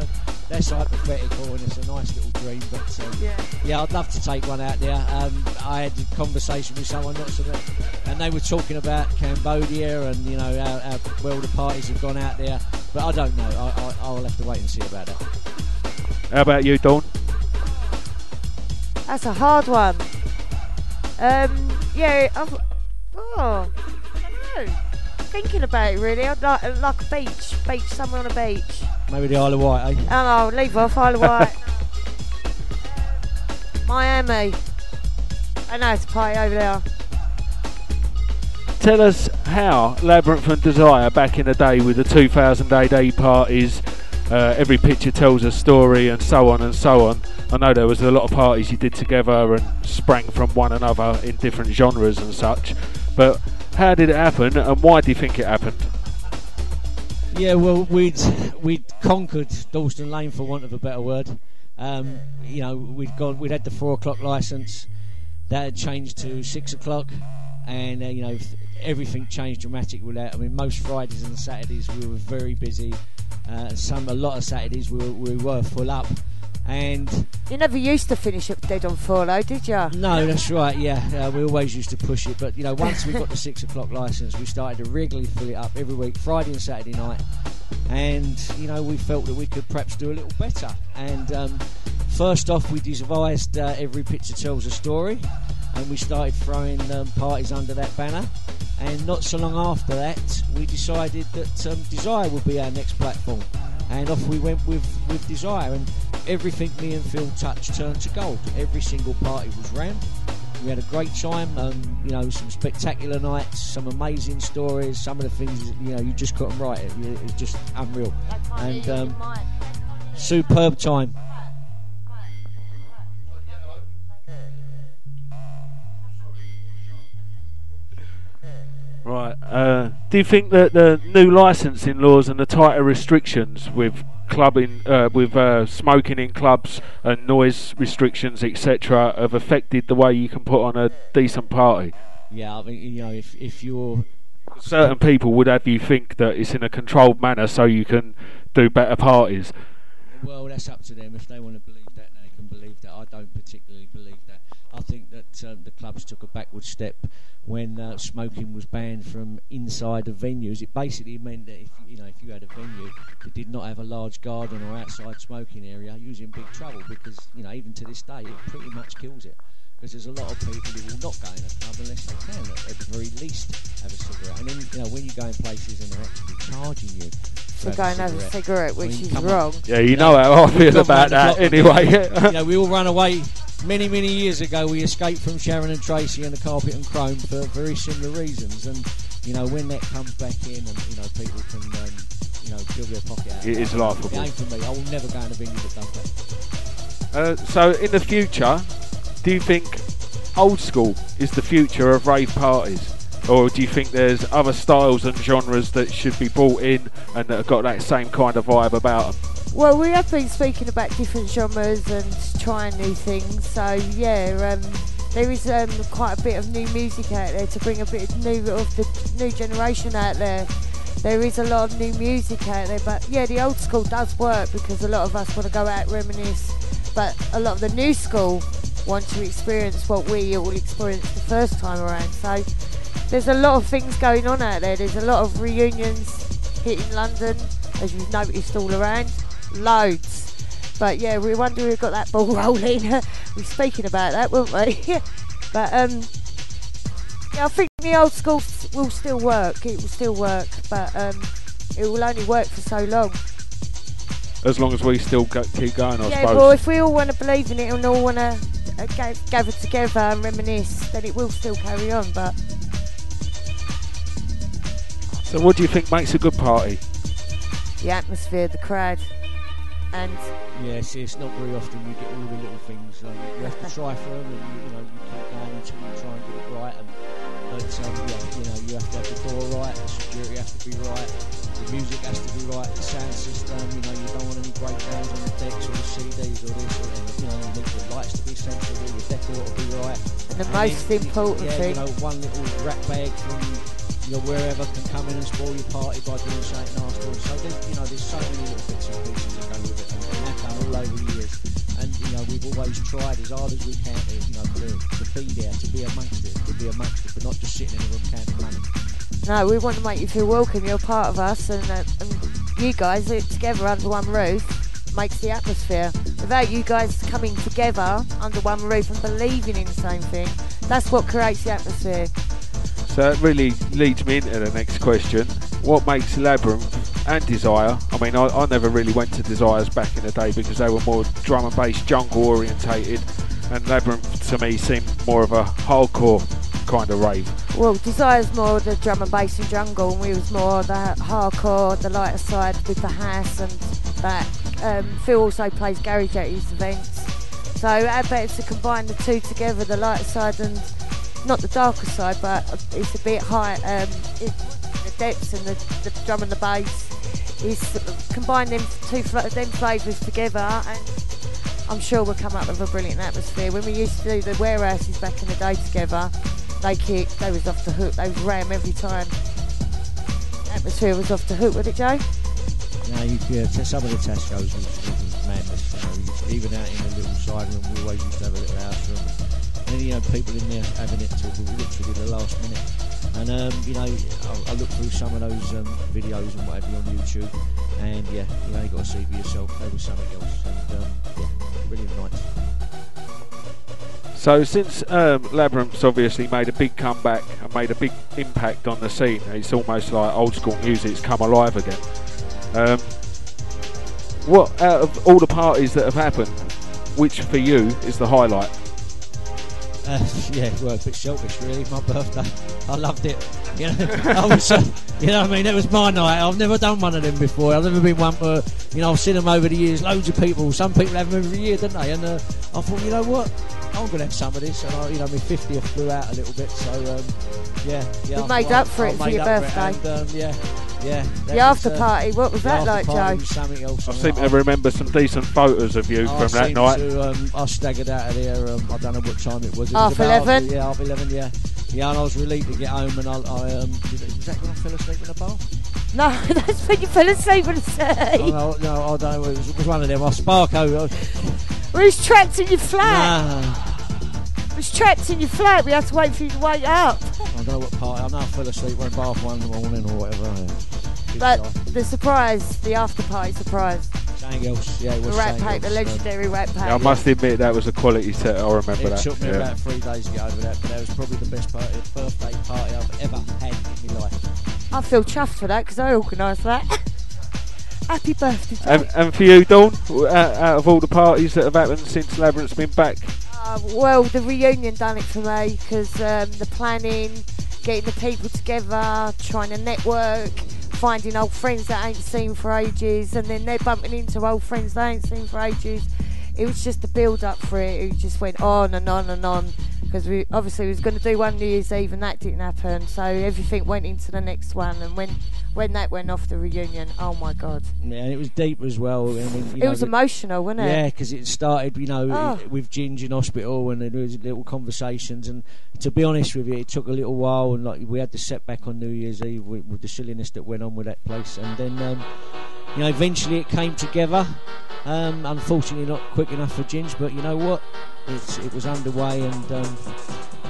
that's hypothetical and it's a nice little dream, but yeah, I'd love to take one out there. I had a conversation with someone and they were talking about Cambodia and how well the parties have gone out there, but I don't know. I'll have to wait and see about that. How about you, Dawn? That's a hard one. I don't know. Thinking about it really, I'd like a beach, somewhere on a beach. Maybe the Isle of Wight, eh? Oh no, leave off Isle of Wight. Miami. I know it's a party over there. Tell us how Labrynth and Desire back in the day with the 2000 AD parties, every picture tells a story and so on and so on. I know there was a lot of parties you did together and sprang from one another in different genres and such, but how did it happen and why do you think it happened? Yeah, well, we'd conquered Dalston Lane, for want of a better word. We'd had the 4 o'clock licence, that had changed to 6 o'clock, and everything changed dramatically with that. I mean, most Fridays and Saturdays we were very busy. A lot of Saturdays we were full up. And you never used to finish up dead on 4 though, did you? No, that's right, yeah. We always used to push it, but once we got the 6 o'clock licence, we started to regularly fill it up every week, Friday and Saturday night. And we felt that we could perhaps do a little better. And first off, we devised Every Picture Tells a Story, and we started throwing parties under that banner. And not so long after that, we decided that Desire would be our next platform. And off we went with Desire, and everything me and Phil touched turned to gold. Every single party was rammed. We had a great time, some spectacular nights, some amazing stories, some of the things you just couldn't write. It was just unreal, and superb time. Right. Do you think that the new licensing laws and the tighter restrictions with clubbing, with smoking in clubs and noise restrictions, etc., have affected the way you can put on a decent party? Yeah, I mean, if you're... Certain people would have you think that it's in a controlled manner so you can do better parties. Well, that's up to them. If they want to believe that, they can believe that. I don't particularly believe that. I think that the clubs took a backward step when smoking was banned from inside of venues. It basically meant that if you had a venue that did not have a large garden or outside smoking area, you was in big trouble, because even to this day it pretty much kills it. Because there's a lot of people who will not go in a club unless they can, at the very least, have a cigarette. And then when you go in places and they're actually charging you to go and have a cigarette, which is wrong. Yeah, you know how I feel about that anyway. We all ran away many years ago. We escaped from Sharon and Tracy and the Carpet and Chrome for very similar reasons. And when that comes back in, and people can fill their pocket out. It is laughable. It ain't for me. I will never go in a venue that does that. So in the future, do you think old school is the future of rave parties? Or do you think there's other styles and genres that should be brought in and that have got that same kind of vibe about them? Well, we have been speaking about different genres and trying new things. So yeah, there is quite a bit of new music out there to bring a bit of the new generation out there. There is a lot of new music out there, but yeah, the old school does work because a lot of us want to go out, reminisce. But a lot of the new school want to experience what we all experienced the first time around. So there's a lot of things going on out there. There's a lot of reunions hitting London, as you've noticed all around. Loads. But yeah, we wonder we've got that ball rolling. we were speaking about that, weren't we? But yeah, I think the old school will still work. It will still work, but it will only work for so long. As long as we still keep going, I suppose. Yeah, well, if we all want to believe in it and all want to gather together and reminisce, then it will still carry on. But so, what do you think makes a good party? the atmosphere, the crowd, and yes, it's not very often you get all the little things. You have to try for them, and you keep going until you try and get it right. But you have to have the door right, the security has to be right, the music has to be right, the sound system. You don't want any breakdowns on the decks or the CDs or this. You need the lights to be sensible, the decor to be right. And the most important thing, one little rat bag from wherever can come in and spoil your party by doing something nasty. So there's so many little bits and pieces that go with it, and that's done all over the years. And we've always tried as hard as we can to be there, to be amongst it, but not just sitting in a room counting money. no, we want to make you feel welcome. You're part of us, and you guys together under one roof makes the atmosphere. Without you guys coming together under one roof and believing in the same thing, that's what creates the atmosphere. So it really leads me into the next question. What makes Labrynth and Desire, I mean, I never really went to Desires back in the day because they were more drum and bass jungle orientated, and Labrynth to me seemed more of a hardcore kind of rave. Well, Desire's more the drum and bass and jungle, and we was more the hardcore, the lighter side with the house and that. Phil also plays garage at his events, so I bet it's to combine the two together, the lighter side and not the darker side, but it's a bit high, the depths and the drum and the bass is combine them flavours together, and I'm sure we'll come up with a brilliant atmosphere. When we used to do the warehouses back in the day together, they was off the hook, they was ram every time. Atmosphere was off the hook, wasn't it, Joe? Some of the test shows was madness. Even out in a little side room, we always used to have a little house room. And people in there having it till literally the last minute. And I look through some of those videos and whatever on YouTube, and you got to see for yourself. They were something else, and brilliant nights. So since Labrynth's obviously made a big comeback and made a big impact on the scene, it's almost like old school music's come alive again. What out of all the parties that have happened, which for you is the highlight? Well, a bit selfish really, my birthday. I loved it. I was, that was my night. I've never done one of them before. I've never been one for, I've seen them over the years, loads of people. Some people have them every year, don't they? And I thought, you know what, I'm going to have some of this. And my 50th flew out a little bit, so We made up for it for your birthday. The after party, what was that like, Joe? I seem to remember some decent photos of you from that night. I staggered out of there, I don't know what time it was. Half 11? Yeah, half 11, yeah. Yeah, and I was relieved to get home, and was that when I fell asleep in the bar? No, that's when you fell asleep in the sea. No, I don't know, it was one of them. I Sparko. We was trapped in your flat. Nah. We was trapped in your flat, we had to wait for you to wake up. I don't know what party, I know I fell asleep, went bath 1 in the morning or whatever. But the surprise, the after party surprise. Something else, yeah, it was the Rat Pack, the legendary Rat Pack. Yeah, I must admit that was a quality set. I remember that. It took me about 3 days to get over that, but that was probably the best birthday party I've ever had in my life. I feel chuffed for that because I organised that. Happy birthday, John. And for you, Dawn, out of all the parties that have happened since Labrynth's been back? Well, the reunion done it for me because the planning, getting the people together, trying to network, finding old friends that I ain't seen for ages, and then they're bumping into old friends they ain't seen for ages. It was just a build up for it. It just went on and on and on because we obviously was going to do one New Year's Eve and that didn't happen, so everything went into the next one. And when that went off, the reunion, oh my God. Yeah, and it was deep as well. I mean, it was emotional, wasn't it? Yeah, because it started, with Ginge in hospital, and there was little conversations. And to be honest with you, it took a little while, and we had the setback on New Year's Eve with the silliness that went on with that place. And then, eventually it came together. Unfortunately, not quick enough for Ginge, but you know what? It was underway, and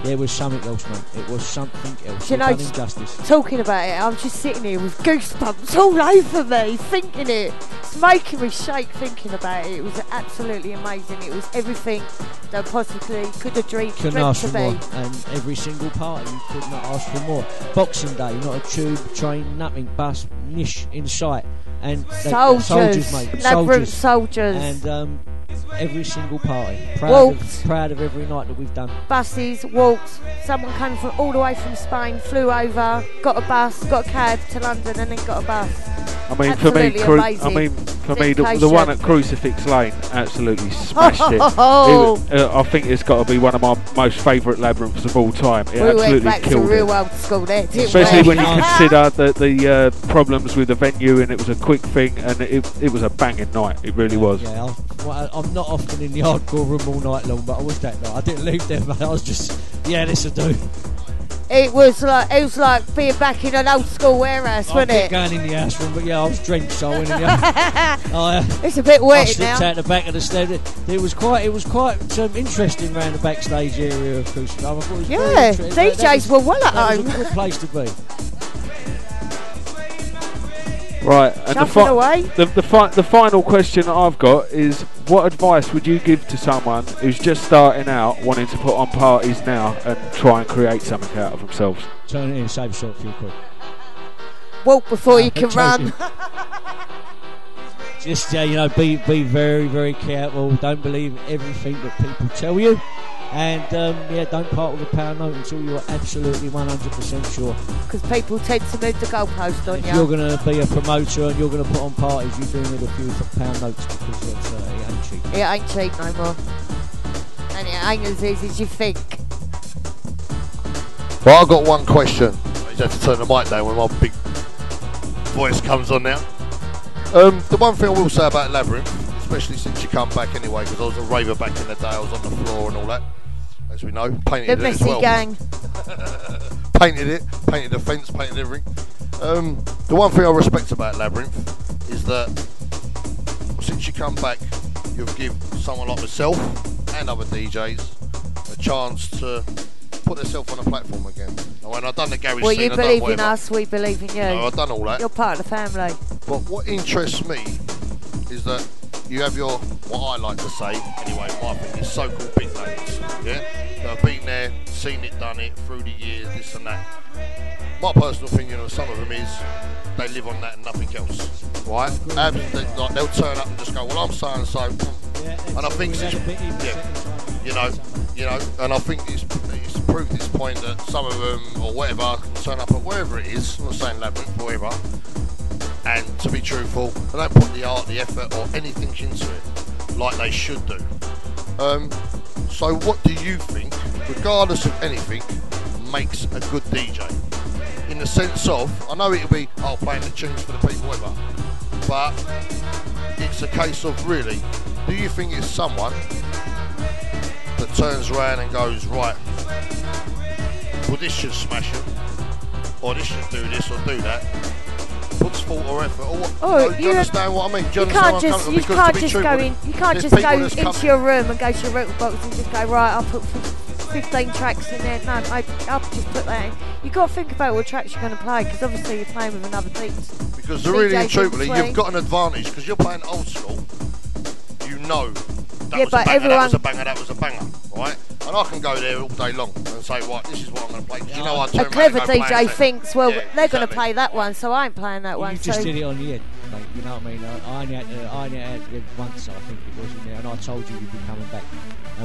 there was something else, mate. It was something else. You know, Done injustice. talking about it, I'm just sitting here with goosebumps all over me, thinking it. It's making me shake thinking about it. It was absolutely amazing. It was everything that possibly could have dreamed Couldn't ask to for be. more. And every single party, you could not ask for more. Boxing Day, not a tube, train, nothing, bus, niche in sight. And soldiers, mate. Labrynth soldiers. And every single party. Proud of every night that we've done. Buses, walks. Someone came from all the way from Spain, flew over, got a bus, got a cab to London, and then got a bus. I mean, Absolutely amazing. for me, the one at Crucifix Lane absolutely smashed it. I think it's got to be one of my most favourite Labrynths of all time. It We absolutely went back to killed real it. old school there, didn't Especially we? when you consider the problems with the venue, and it was a quick thing, and it was a banging night. It really was. Yeah, I'm not often in the hardcore room all night long, but I was that night. I didn't leave there, mate. I was just, this'll do. It was like being back in an old school warehouse, wasn't I it? kept going in the house room, but I was drenched, so I went in the house. It's a bit I wet slipped now. out the back of the stage. It was quite interesting around the backstage area of Crucifix. I thought it was very Yeah, interesting. DJs were well at That home. was a good place to be. Right, and Jumping away. the final question that I've got is, what advice would you give to someone who's just starting out, wanting to put on parties now and try and create something out of themselves? Turn it in, save yourself fuel quick. Walk before you can run. Just be very, very careful. Don't believe everything that people tell you, and don't part with a power note until you're absolutely 100% sure. Because people tend to move the goalpost on If you. you're going to be a promoter and you're going to put on parties, you're doing it a few pound notes, because it ain't cheap. It ain't cheap no more. And it ain't as easy as you think. Well, I've got one question. I just have to turn the mic down when my big voice comes on now. The one thing I will say about Labrynth, especially since you come back anyway, because I was a raver back in the day, I was on the floor and all that, as we know, painted The it as messy well. gang. Painted the fence, painted everything. The one thing I respect about Labrynth is that since you come back, you've given someone like myself and other DJs a chance to put themselves on a platform again. When I've done the garage Well, scene, you I've done believe in whatever. us, we believe in you. No, I've done all that. You're part of the family. But what interests me is that you have your, what I like to say, anyway, my opinion, is so-called big names, yeah? That have been there, seen it, done it, through the years, this and that. My personal opinion of some of them is they live on that and nothing else, right? Like they'll turn up and just go, well, I'm so-and-so, and I think, and I think it's proved this point that some of them, or whatever, can turn up at wherever it is, I'm not saying Labrynth, wherever, and to be truthful, they don't put the art, the effort, or anything into it like they should do. So what do you think, regardless of anything, makes a good DJ? In the sense of, I know it'll be, playing the tunes for the people, whatever, but it's a case of really, do you think it's someone that turns around and goes, right, well, this should smash it, or this should do this or do that, puts thought or effort, or what? Do you understand what I mean? Do you can't understand just, what I'm you coming can't from? just go in. You can't just go into your room and go to your record box and just go, right, I'll put 15 tracks in there. No, I'll just put that in. You've got to think about what tracks you're going to play, because obviously you're playing with another teams. Because really and truthfully, you've got an advantage, because you're playing old school. You know that was a banger, that was a banger, that was a banger, right? And I can go there all day long and say, right, this is what I'm going to play. Because you know I turn A clever around and go play DJ thinks, well, yeah, they're going to play that one, so I ain't playing that one. You just did it on the end, mate. You know what I mean? I only had it once, I think it was, in there, and I told you you'd be coming back.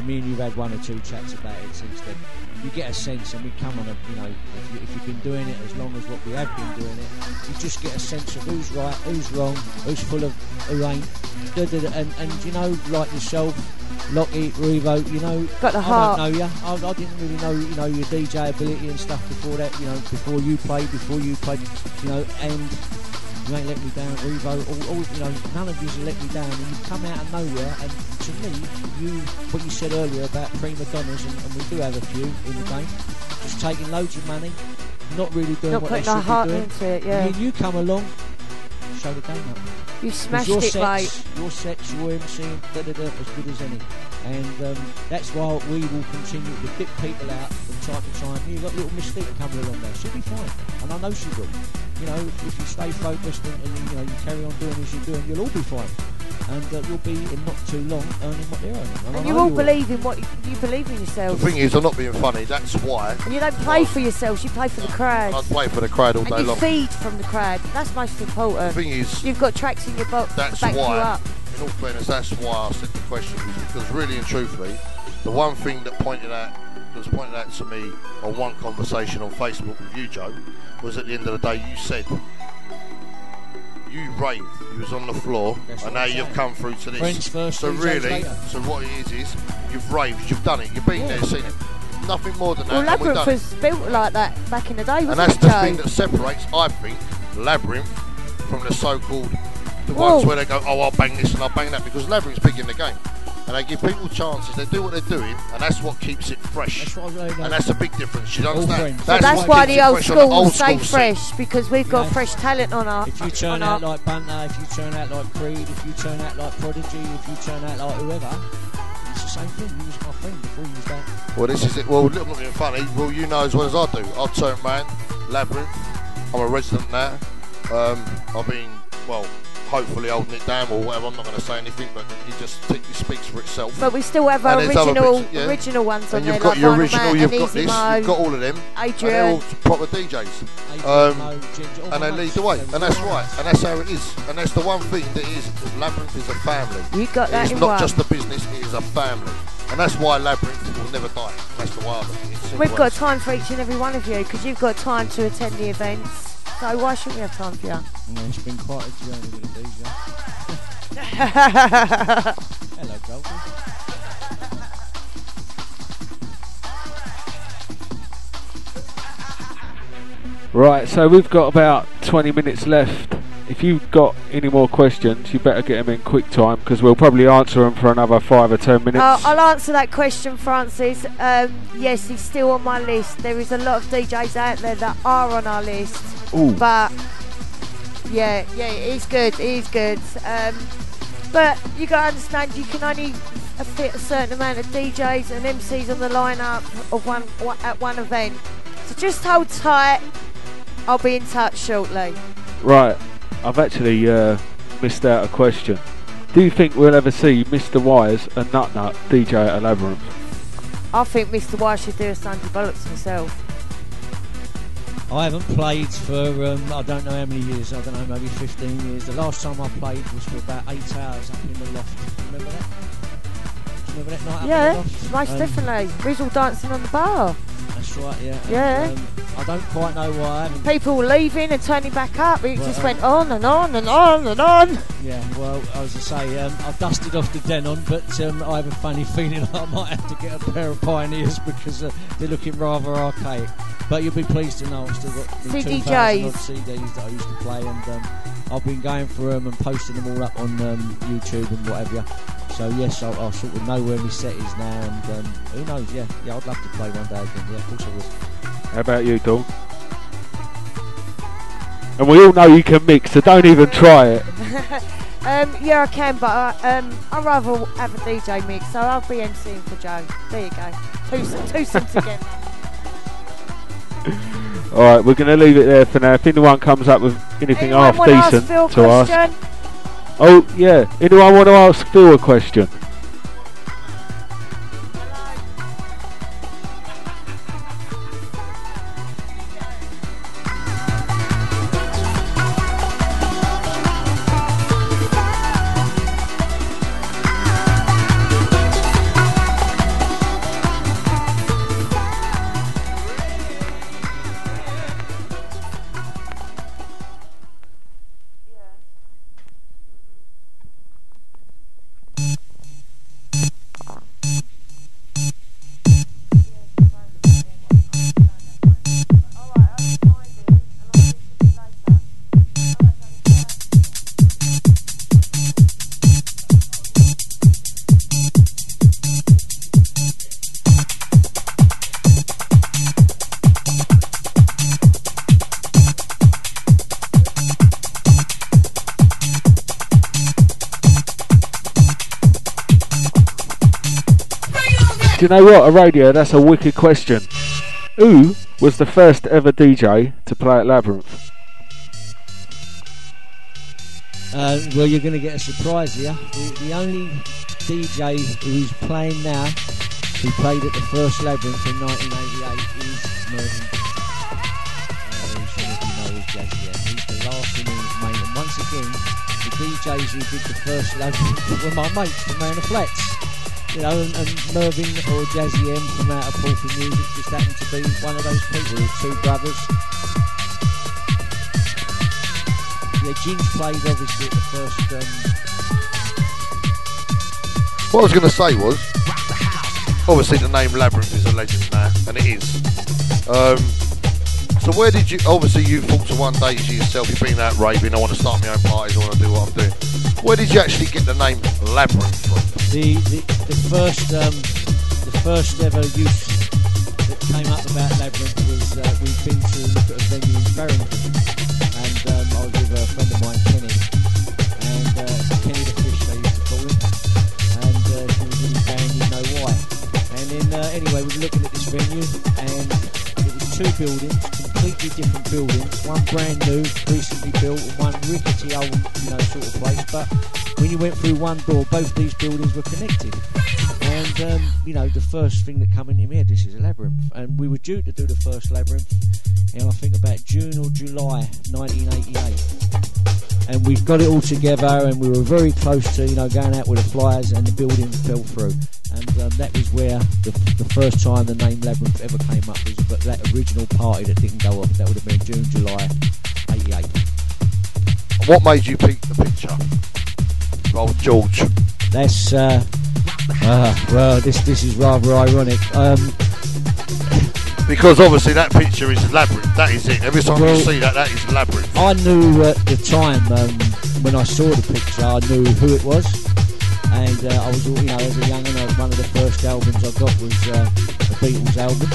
Me and you've had one or two chats about it since then. You get a sense, and we come on a, if you've been doing it as long as what we have been doing it, you just get a sense of who's right, who's wrong, who's full of, who ain't, and like yourself, Lockey, Revo, got the heart. I don't know you. I didn't really know, your DJ ability and stuff before that. Before you played, and you ain't let me down, Revo. None of you's let me down, and you come out of nowhere. And to me, what you said earlier about prima donnas, and we do have a few in the game, just taking loads of money, not really doing what they should be doing. Into it, yeah. And you come along, show the game up. You smashed it, mate. Your sets, your MCing, as good as any. And that's why we will continue to dip people out from time to time. You've got little Mystique coming along now. She'll be fine, and I know she will. You know, if you stay focused and you carry on doing as you're doing, you'll all be fine. And you'll be in not too long earning what they're earning. And you all believe in what you believe in yourselves. The thing is, I'm not being funny. That's why. And you don't play for yourselves. You play for the crowd. I play for the crowd all day and you long. feed from the crowd. That's most important. The thing is, you've got tracks in your box to back you up. In all fairness, that's why I said the question, because really and truthfully, the one thing that was pointed out to me on one conversation on Facebook with you, Joe, was at the end of the day you said you raved, you was on the floor, and now you've come through to this. Friends first, so really, so what it is you've raved, you've done it, you've been there, seen it. Nothing more than that. Well, Labrynth was built like that back in the day, wasn't and that's it, the Joe? thing that separates, I think, Labrynth from the so-called ones where they go, oh, I'll bang this and I'll bang that, because Labrynth's big in the game. And they give people chances, they do what they're doing, and that's what keeps it fresh. And that's a big difference, you understand? So that's why the old school stay fresh, because we've got fresh talent on our... If you turn out like Bunter, if you turn out like Creed, if you turn out like Prodigy, if you turn out like whoever, it's the same thing. You was my friend before you was that. Well, this is it. Well, look, not being funny. Well, you know as well as I do. I've turned man, Labrynth. I'm a resident now. I've been, well, hopefully holding it down or whatever. I'm not going to say anything, but it speaks for itself. But we still have our original ones on and there. You've got like your Vinyl original, Man, you've got Easy this, Mo, you've got all of them. Adrian. And they're all proper DJs. And they lead the way. And that's right. And that's how it is. And that's the one thing that is, Labrynth is a family. You got that It's in not one. just a business, it is a family. And that's why Labrynth will never die. That's the way I look at it. It's We've simple got as. time for each and every one of you, because you've got time to attend the events. So why shouldn't we have time for you? Yeah, it's been quite a journey with the DJ. Hello, Goldie. Right, so we've got about 20 minutes left. If you've got any more questions, you better get them in quick time, because we'll probably answer them for another 5 or 10 minutes. I'll answer that question, Francis. Yes, he's still on my list. There is a lot of DJs out there that are on our list. Ooh. But yeah, he's good. He's good. But you got to understand, you can only fit a certain amount of DJs and MCs on the lineup of at one event. So just hold tight. I'll be in touch shortly. Right, I've actually missed out a question. Do you think we'll ever see Mr. Wise and Nutnut DJ at a Labrynth? I think Mr. Wise should do a Sunday Bollocks himself. I haven't played for, I don't know how many years, I don't know, maybe 15 years. The last time I played was for about 8 hours up in the loft. Remember that? Do you remember that night up in the loft? Most definitely. We was all dancing on the bar. That's right, yeah. Yeah. And, I don't quite know why I haven't. People were leaving and turning back up. It just went on and on and on and on. Yeah, well, as I say, I've dusted off the Denon, but I have a funny feeling I might have to get a pair of Pioneers because they're looking rather archaic. But you'll be pleased to know I've still got the 2,000 odd CDs that I used to play, and I've been going for them and posting them all up on YouTube and whatever. So yes, I'll sort of know where my set is now, and who knows? Yeah, I'd love to play one day again. Yeah, of course I would. How about you, Dawn? And we all know you can mix, so don't even try it. Yeah, I can, but I'd rather have a DJ mix, so I'll be MCing for Joe. There you go. Twosome together. Alright, we're going to leave it there for now. If anyone comes up with anything half decent to ask. Oh, yeah. Anyone want to ask Phil a question? Do you know what? A radio, that's a wicked question. Who was the first ever DJ to play at Labrynth? Well, you're going to get a surprise here. The only DJ who's playing now, who played at the first Labrynth in 1988, is Mervyn. Some of you know is Jazzy M. He's the last remaining mate. And once again, the DJs who did the first Labrynth were my mates from around the flats. You know, and Mervyn or Jazzy M from out of Porky Music just happened to be one of those people, the two brothers. Yeah, Ginge played obviously at the first. What I was going to say was, obviously the name Labrynth is a legend now, and it is. So where did you? Obviously you thought to one day to yourself, you've been out raving, I want to start my own parties, I want to do what I'm doing. Where did you actually get the name Labrynth from? The first ever use that came up about Labrynth was we'd been to look at a venue in Farringdon, and I was with a friend of mine, Kenny, and Kenny the Fish they used to call him, and she was really bang, you know why. And then anyway, we were looking at this venue, and it was two buildings, completely different buildings, one brand new, recently built, and one rickety old, sort of place, but when you went through one door, both these buildings were connected. And, the first thing that came into my head, this is a Labrynth. And we were due to do the first Labrynth in, I think, about June or July 1988. And we got it all together, and we were very close to, going out with the flyers, and the building fell through. And that was where the first time the name Labrynth ever came up was that original party that didn't go off. That would have been June, July 88. What made you pick the picture? Old George. That's well, this is rather ironic. Because obviously that picture is Labrynth. That is it. Every time you see that is Labrynth. I knew at the time when I saw the picture, I knew who it was, and I was, as a young'un, one of the first albums I got was a Beatles album.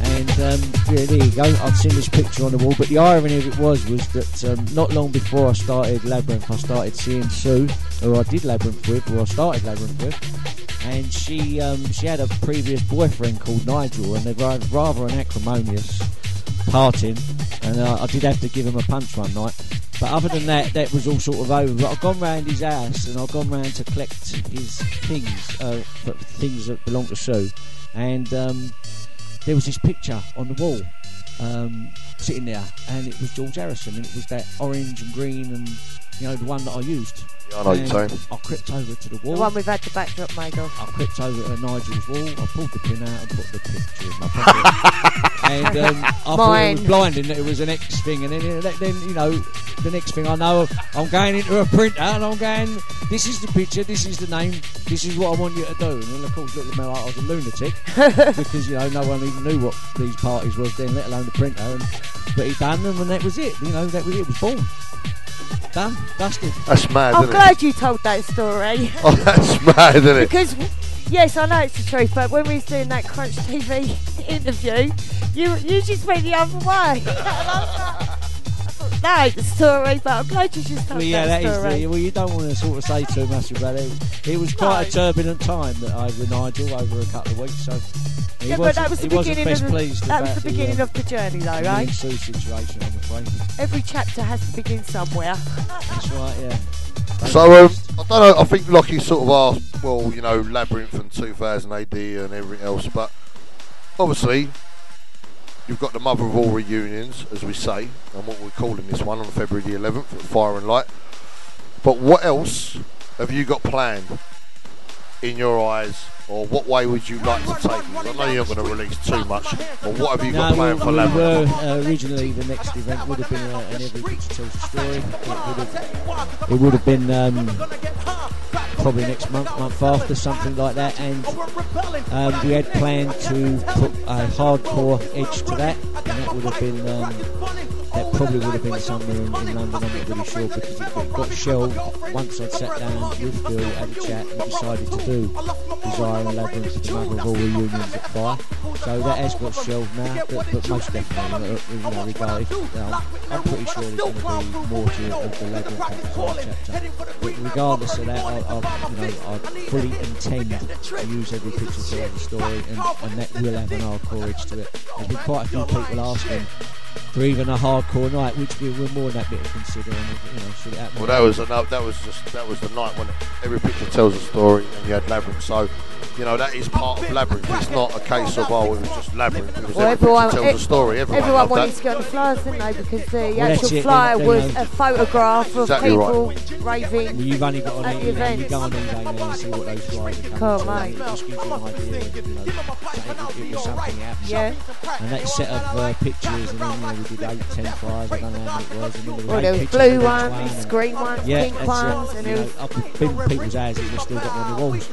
And there you go, I'd seen this picture on the wall, but the irony of it was that not long before I started Labrynth, I started seeing Sue, who I did Labrynth with, or I started Labrynth with, and she had a previous boyfriend called Nigel, and they were rather an acrimonious parting, and I did have to give him a punch one night. But other than that, that was all sort of over. But I've gone round his house, and I've gone round to collect his things that belong to Sue, and there was this picture on the wall sitting there, and it was George Harrison, and it was that orange and green, and the one that I used. Yeah, I know what you're saying. I crept over to the wall. The one we've had the backdrop made of. I crept over to Nigel's wall, I pulled the pin out and put the picture in my pocket. And I thought it was blinding that it was an X thing, and then the next thing I know, I'm going into a printer, and I'm going, this is the picture, this is the name, this is what I want you to do. And then of course looked at me like I was a lunatic, because no one even knew what these parties was then, let alone the printer. But he done them, and that was it. That was it. It was born. Done, dusted. That's mad, I'm isn't glad you told that story. Oh, that's mad, isn't it? Because, yes, I know it's the truth, but when we was doing that Crunch TV interview, you just went the other way. That ain't the story, but I'm glad you just told that story. You don't want to sort of say too much about it. It was quite a turbulent time that I had with Nigel over a couple of weeks, so but that was the beginning of the journey, though, right? The Sue situation, I'm afraid. Every chapter has to begin somewhere. That's right, yeah. So I don't know. I think Lockey sort of asked, Labrynth and 2000 AD and everything else, but obviously you've got the mother of all reunions, as we say, and what we're calling this one on February the 11th at Fire and Light. But what else have you got planned in your eyes, or what way would you like to take it? I know you're not going to release too much, but what have you got planned for Labrynth? Originally the next event would have been an Every Picture Tells a Story. It would have been probably next month after, something like that, and we had planned to put a hardcore edge to that, and that would have been that probably would have been somewhere in London, I'm not really sure, because it got shelved once I'd sat down with Bill, had a chat, and decided to do Desire and Labrynth, the mother of all reunions at Fire. So that has got shelved now, but most definitely, regardless, I'm pretty sure there's going to be more to it of the Labrynth and Desire chapter. But regardless of that, I fully intend to use every picture to tell the story, and that will have an hardcore edge to it. There's been quite a few people asking for even a hardcore night, which we're more than happy to consider. And, should it happen? Well, that was the night when every picture tells a story, and you had Labrynth. So, that is part of Labrynth. It's not a case of it was just Labrynth. It was every picture tells a story. Everyone wanted to get on the flyers, didn't they? Because the actual flyer was a photograph of people raving. Well, you've only got at the event. You go on eBay now and see what those flyers are coming to. Mate. It just gives you an idea. It was something happening. Yeah. And that set of pictures, and then we did 8, 10 flyers. I don't know how many it was. And then there was blue ones, green ones, pink ones, and I've been in people's houses and still got them on the walls.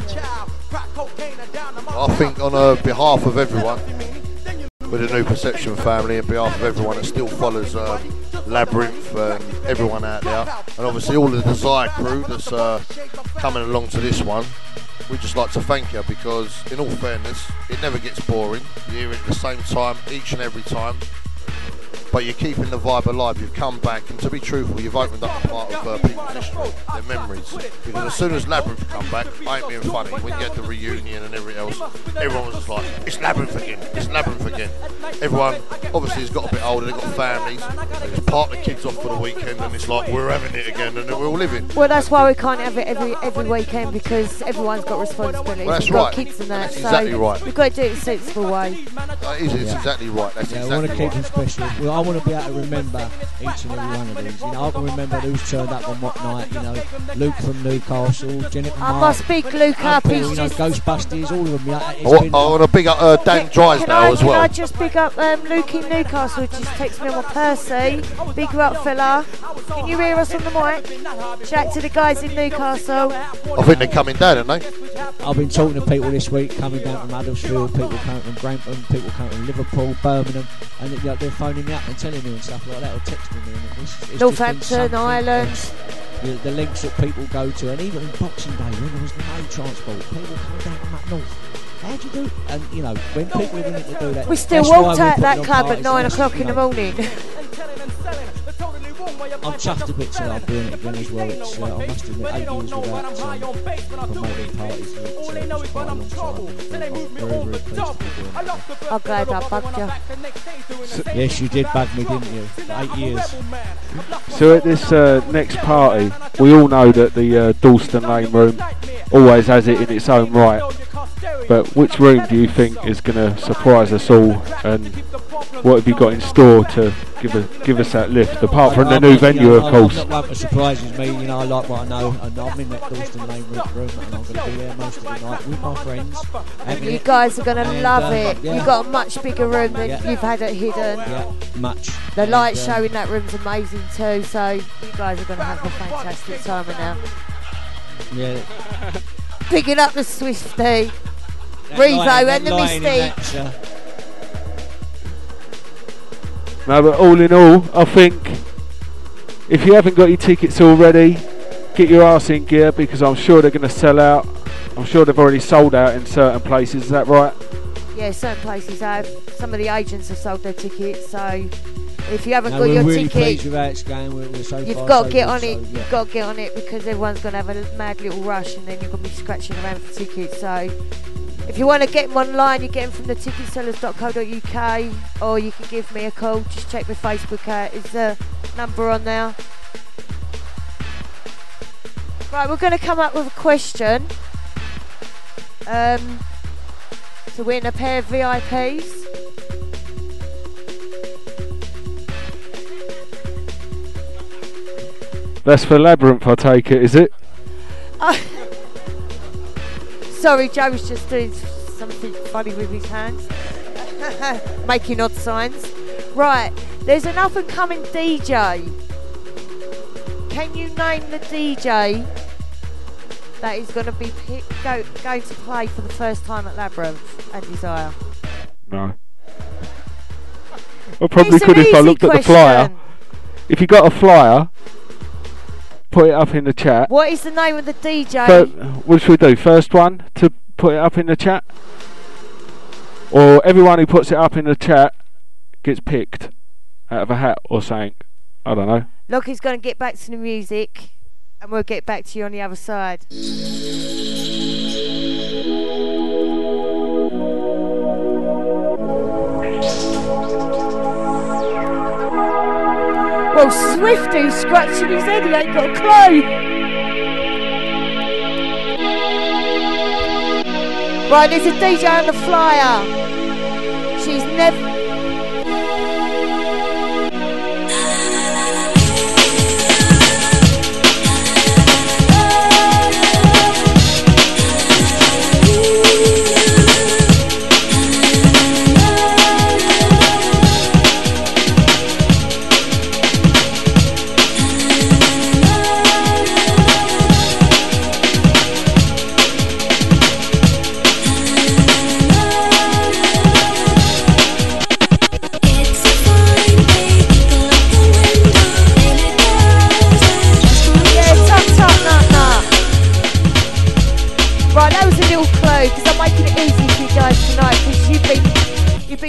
I think on behalf of everyone with the New Perception family, and behalf of everyone that still follows Labrynth and everyone out there, and obviously all the Desire crew that's coming along to this one, we'd just like to thank you, because in all fairness, it never gets boring. You hear it at the same time each and every time, but you're keeping the vibe alive. You've come back, and to be truthful, you've opened up a part of people's history, their memories. Because as soon as Labrynth come back, I ain't being funny, when you had the reunion and everything else, everyone was just like, it's Labrynth again, it's Labrynth again. Everyone obviously has got a bit older, they've got families, they just park the kids off for the weekend, and it's like, we're having it again, and we're all living. Well, that's why we can't have it every weekend, because everyone's got responsibilities. Well, that's we've right. got kids and that, That's so exactly right. we've got to do it in a sensible way. It's exactly right. That's I exactly want to keep right. them special. Well, I want to be able to remember each and every one of these. I can remember who's turned up on what night. Luke from Newcastle, Jennifer. I must big Luke up. He's just Ghostbusters, all of them. I want to big up Dan Drysdale as well. Can I just big up Luke in Newcastle? Just text me on my Percy. Big you up, fella. Can you hear us on the mic? Chat to the guys in Newcastle. I think they're coming down, aren't they? I've been talking to people this week coming down from Huddersfield, people coming from Grantham, people coming from Liverpool, Birmingham, and they're phoning me up and telling me and stuff like that, or texting me. And it's Northampton, Ireland. The links that people go to, and even on Boxing Day when there was no transport, people come down from up north. How do you do? And when people are willing to do that, we still walked out that club at 9 o'clock in the morning. I'm chuffed a bit to doing it again as well. It's, I must admit, 8 years without promoting parties. It's quite a long time. I'm very, very pleased to be doing it. I'm glad I bugged you. Yes, you did bug me, didn't you? 8 years. So at this next party, we all know that the Dalston Lane room always has it in its own right. But which room do you think is going to surprise us all, and what have you got in store to give us that lift, apart from the new venue, of course? I'm not one that surprises me, I like what I know, and I'm in that Dalston Lane room, and I'm going to be there most of the night with my friends. You guys are going to love it. Yeah. You've got a much bigger room than you've had it hidden. Yeah, much. The light show in that room's amazing too, so you guys are going to have a fantastic time in there. Yeah. Picking up the Swifty, Revo and the Mystique. No, but all in all, I think if you haven't got your tickets already, get your arse in gear, because I'm sure they're going to sell out. I'm sure they've already sold out in certain places, is that right? Yeah, certain places have. Some of the agents have sold their tickets, so if you haven't got we're your really ticket, pleased with how it's going. We're so you've far got so to get good, on it. so, yeah. You've got to get on it, because everyone's going to have a mad little rush, and then you're going to be scratching around for tickets. So if you want to get them online, you get them from the ticketsellers.co.uk, or you can give me a call. Just check my Facebook out. Is the number on there? Right, we're going to come up with a question. To win a pair of VIPs. That's for Labrynth, I take it, is it? Sorry, Joe was just doing something funny with his hands. Making odd signs. Right, there's an up and coming DJ. Can you name the DJ that is going to be going to play for the first time at Labrynth and Desire? No. I probably could if I looked at the flyer. if you got a flyer, put it up in the chat. What is the name of the DJ? What should we do? First one to put it up in the chat? Or everyone who puts it up in the chat gets picked out of a hat or something. I don't know. Lockie's going to get back to the music and we'll get back to you on the other side. Well, Swifty's scratching his head, he ain't got a clue. Right, there's a DJ on the flyer. She's never...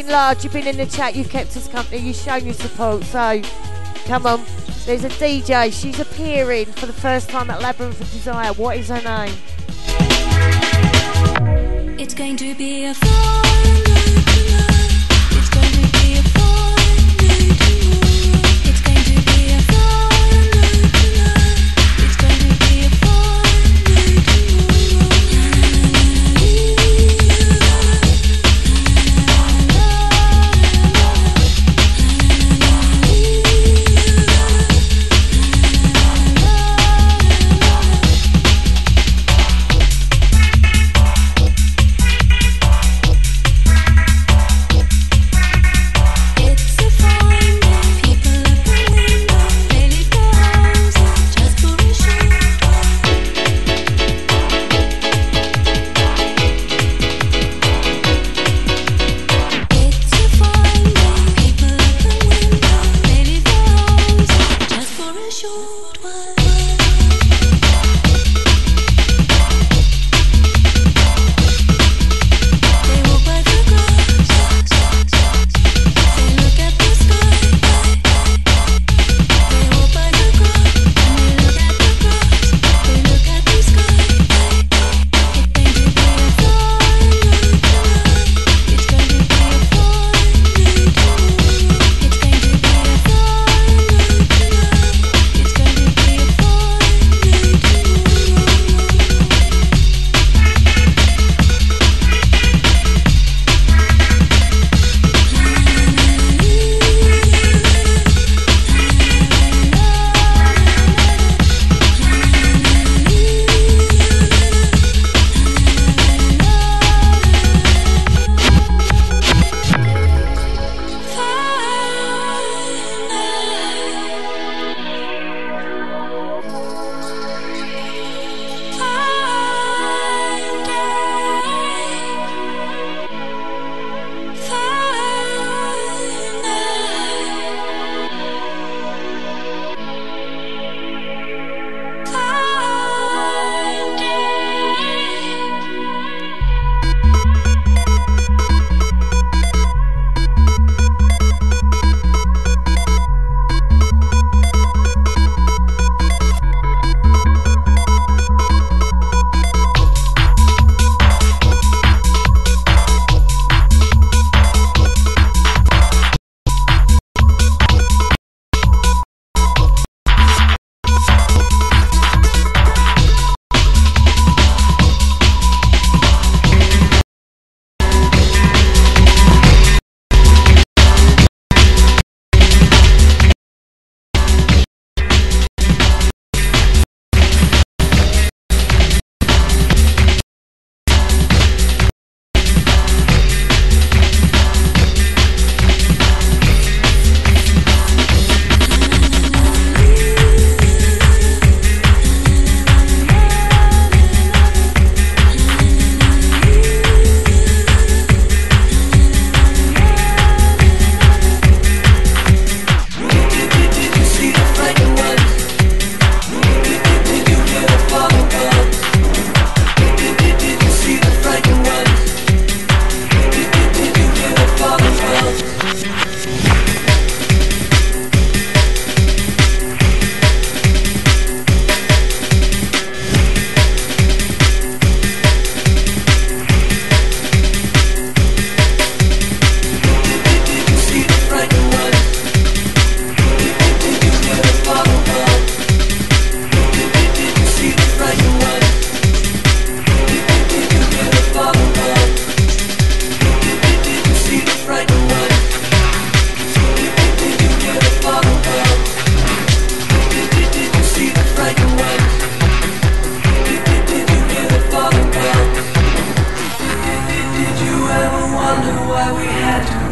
Large, you've been in the chat, you've kept us company, you've shown your support, so come on. There's a DJ, she's appearing for the first time at Labrynth of Desire. What is her name? It's going to be a fun night tonight. It's going to be a fun night tomorrow. It's going to be a fun night tonight. It's going to be a fun night tomorrow.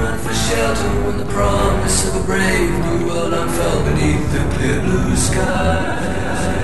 run for shelter when the promise of a brave new world unfurled beneath the clear blue sky.